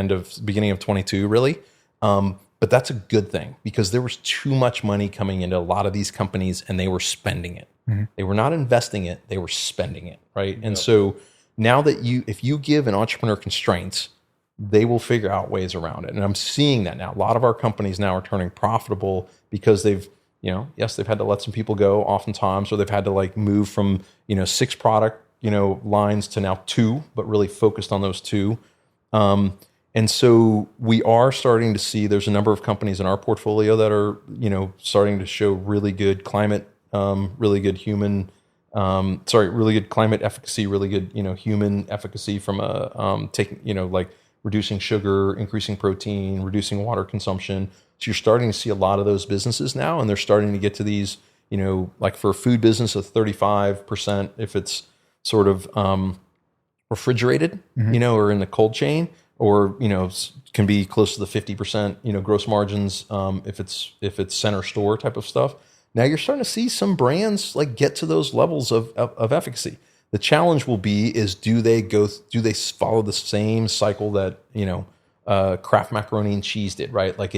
beginning of 22, really. But that's a good thing because there was too much money coming into a lot of these companies and they were spending it. They were not investing it, they were spending it, right? And so now that if you give an entrepreneur constraints, they will figure out ways around it. And I'm seeing that now. A lot of our companies now are turning profitable because they've, yes, they've had to let some people go oftentimes, or they've had to like move from, 6 product, lines to now 2, but really focused on those 2. And so we are starting to see there's a number of companies in our portfolio that are, starting to show really good climate, really good human, really good climate efficacy, really good, human efficacy from taking, like reducing sugar, increasing protein, reducing water consumption. So you're starting to see a lot of those businesses now, and they're starting to get to these, like for a food business, a 35%, if it's sort of refrigerated, or in the cold chain, or can be close to the 50%, gross margins if it's center store type of stuff. Now you're starting to see some brands like get to those levels of efficacy. The challenge will be is do they follow the same cycle that Kraft macaroni and cheese did, right? Like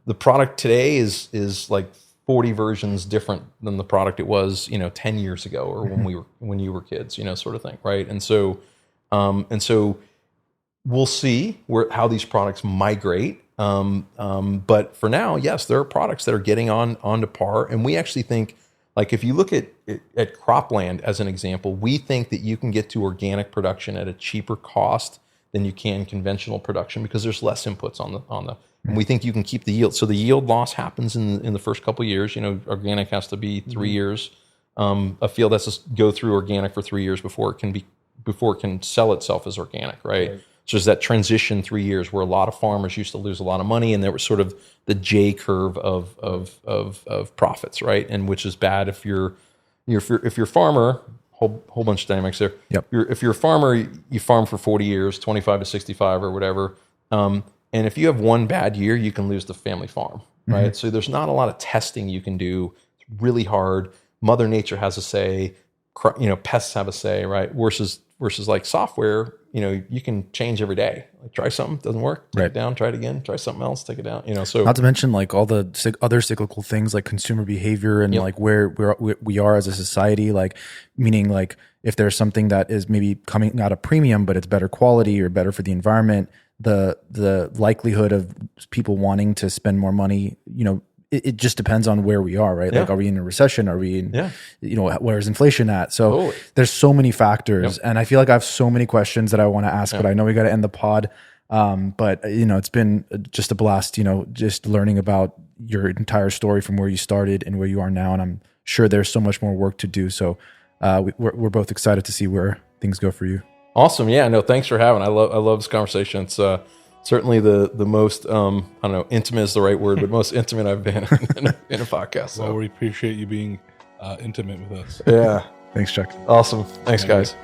the product today is like 40 versions different than the product it was 10 years ago or when you were kids, sort of thing, right? And so we'll see how these products migrate. But for now, yes, there are products that are getting onto par. And we actually think, like if you look at cropland as an example, we think that you can get to organic production at a cheaper cost than you can conventional production because there's less inputs on the. And we think you can keep the yield. So the yield loss happens in the first couple of years. Organic has to be 3 years. A field has to go through organic for 3 years before it can sell itself as organic, right? So there's that transition 3 years where a lot of farmers used to lose a lot of money, and there was sort of the J curve of profits, right? And which is bad if you're a farmer. Whole bunch of dynamics there. Yep. If you're a farmer, you farm for 40 years, 25 to 65 or whatever. And if you have one bad year, you can lose the family farm, right? So there's not a lot of testing you can do. It's really hard. Mother Nature has a say. Pests have a say, right? Versus like software, you can change every day. Like try something, doesn't work, take it down, try it again, try something else, take it down. So not to mention like all the other cyclical things like consumer behavior and like where we are as a society, like meaning like if there's something that is maybe coming at a premium, but it's better quality or better for the environment, the likelihood of people wanting to spend more money, it just depends on where we are, right? Like, are we in a recession? Are we in, where's inflation at? So there's so many factors. And I feel like I have so many questions that I want to ask, but I know we got to end the pod. But it's been just a blast, just learning about your entire story from where you started and where you are now. And I'm sure there's so much more work to do. So we're both excited to see where things go for you. Awesome. Yeah, no, thanks for having. I love this conversation. It's, certainly the most, I don't know, intimate is the right word, but most intimate I've been in a podcast. So. Well, we appreciate you being intimate with us. Yeah. Thanks, Chuck. Awesome. Thanks, guys.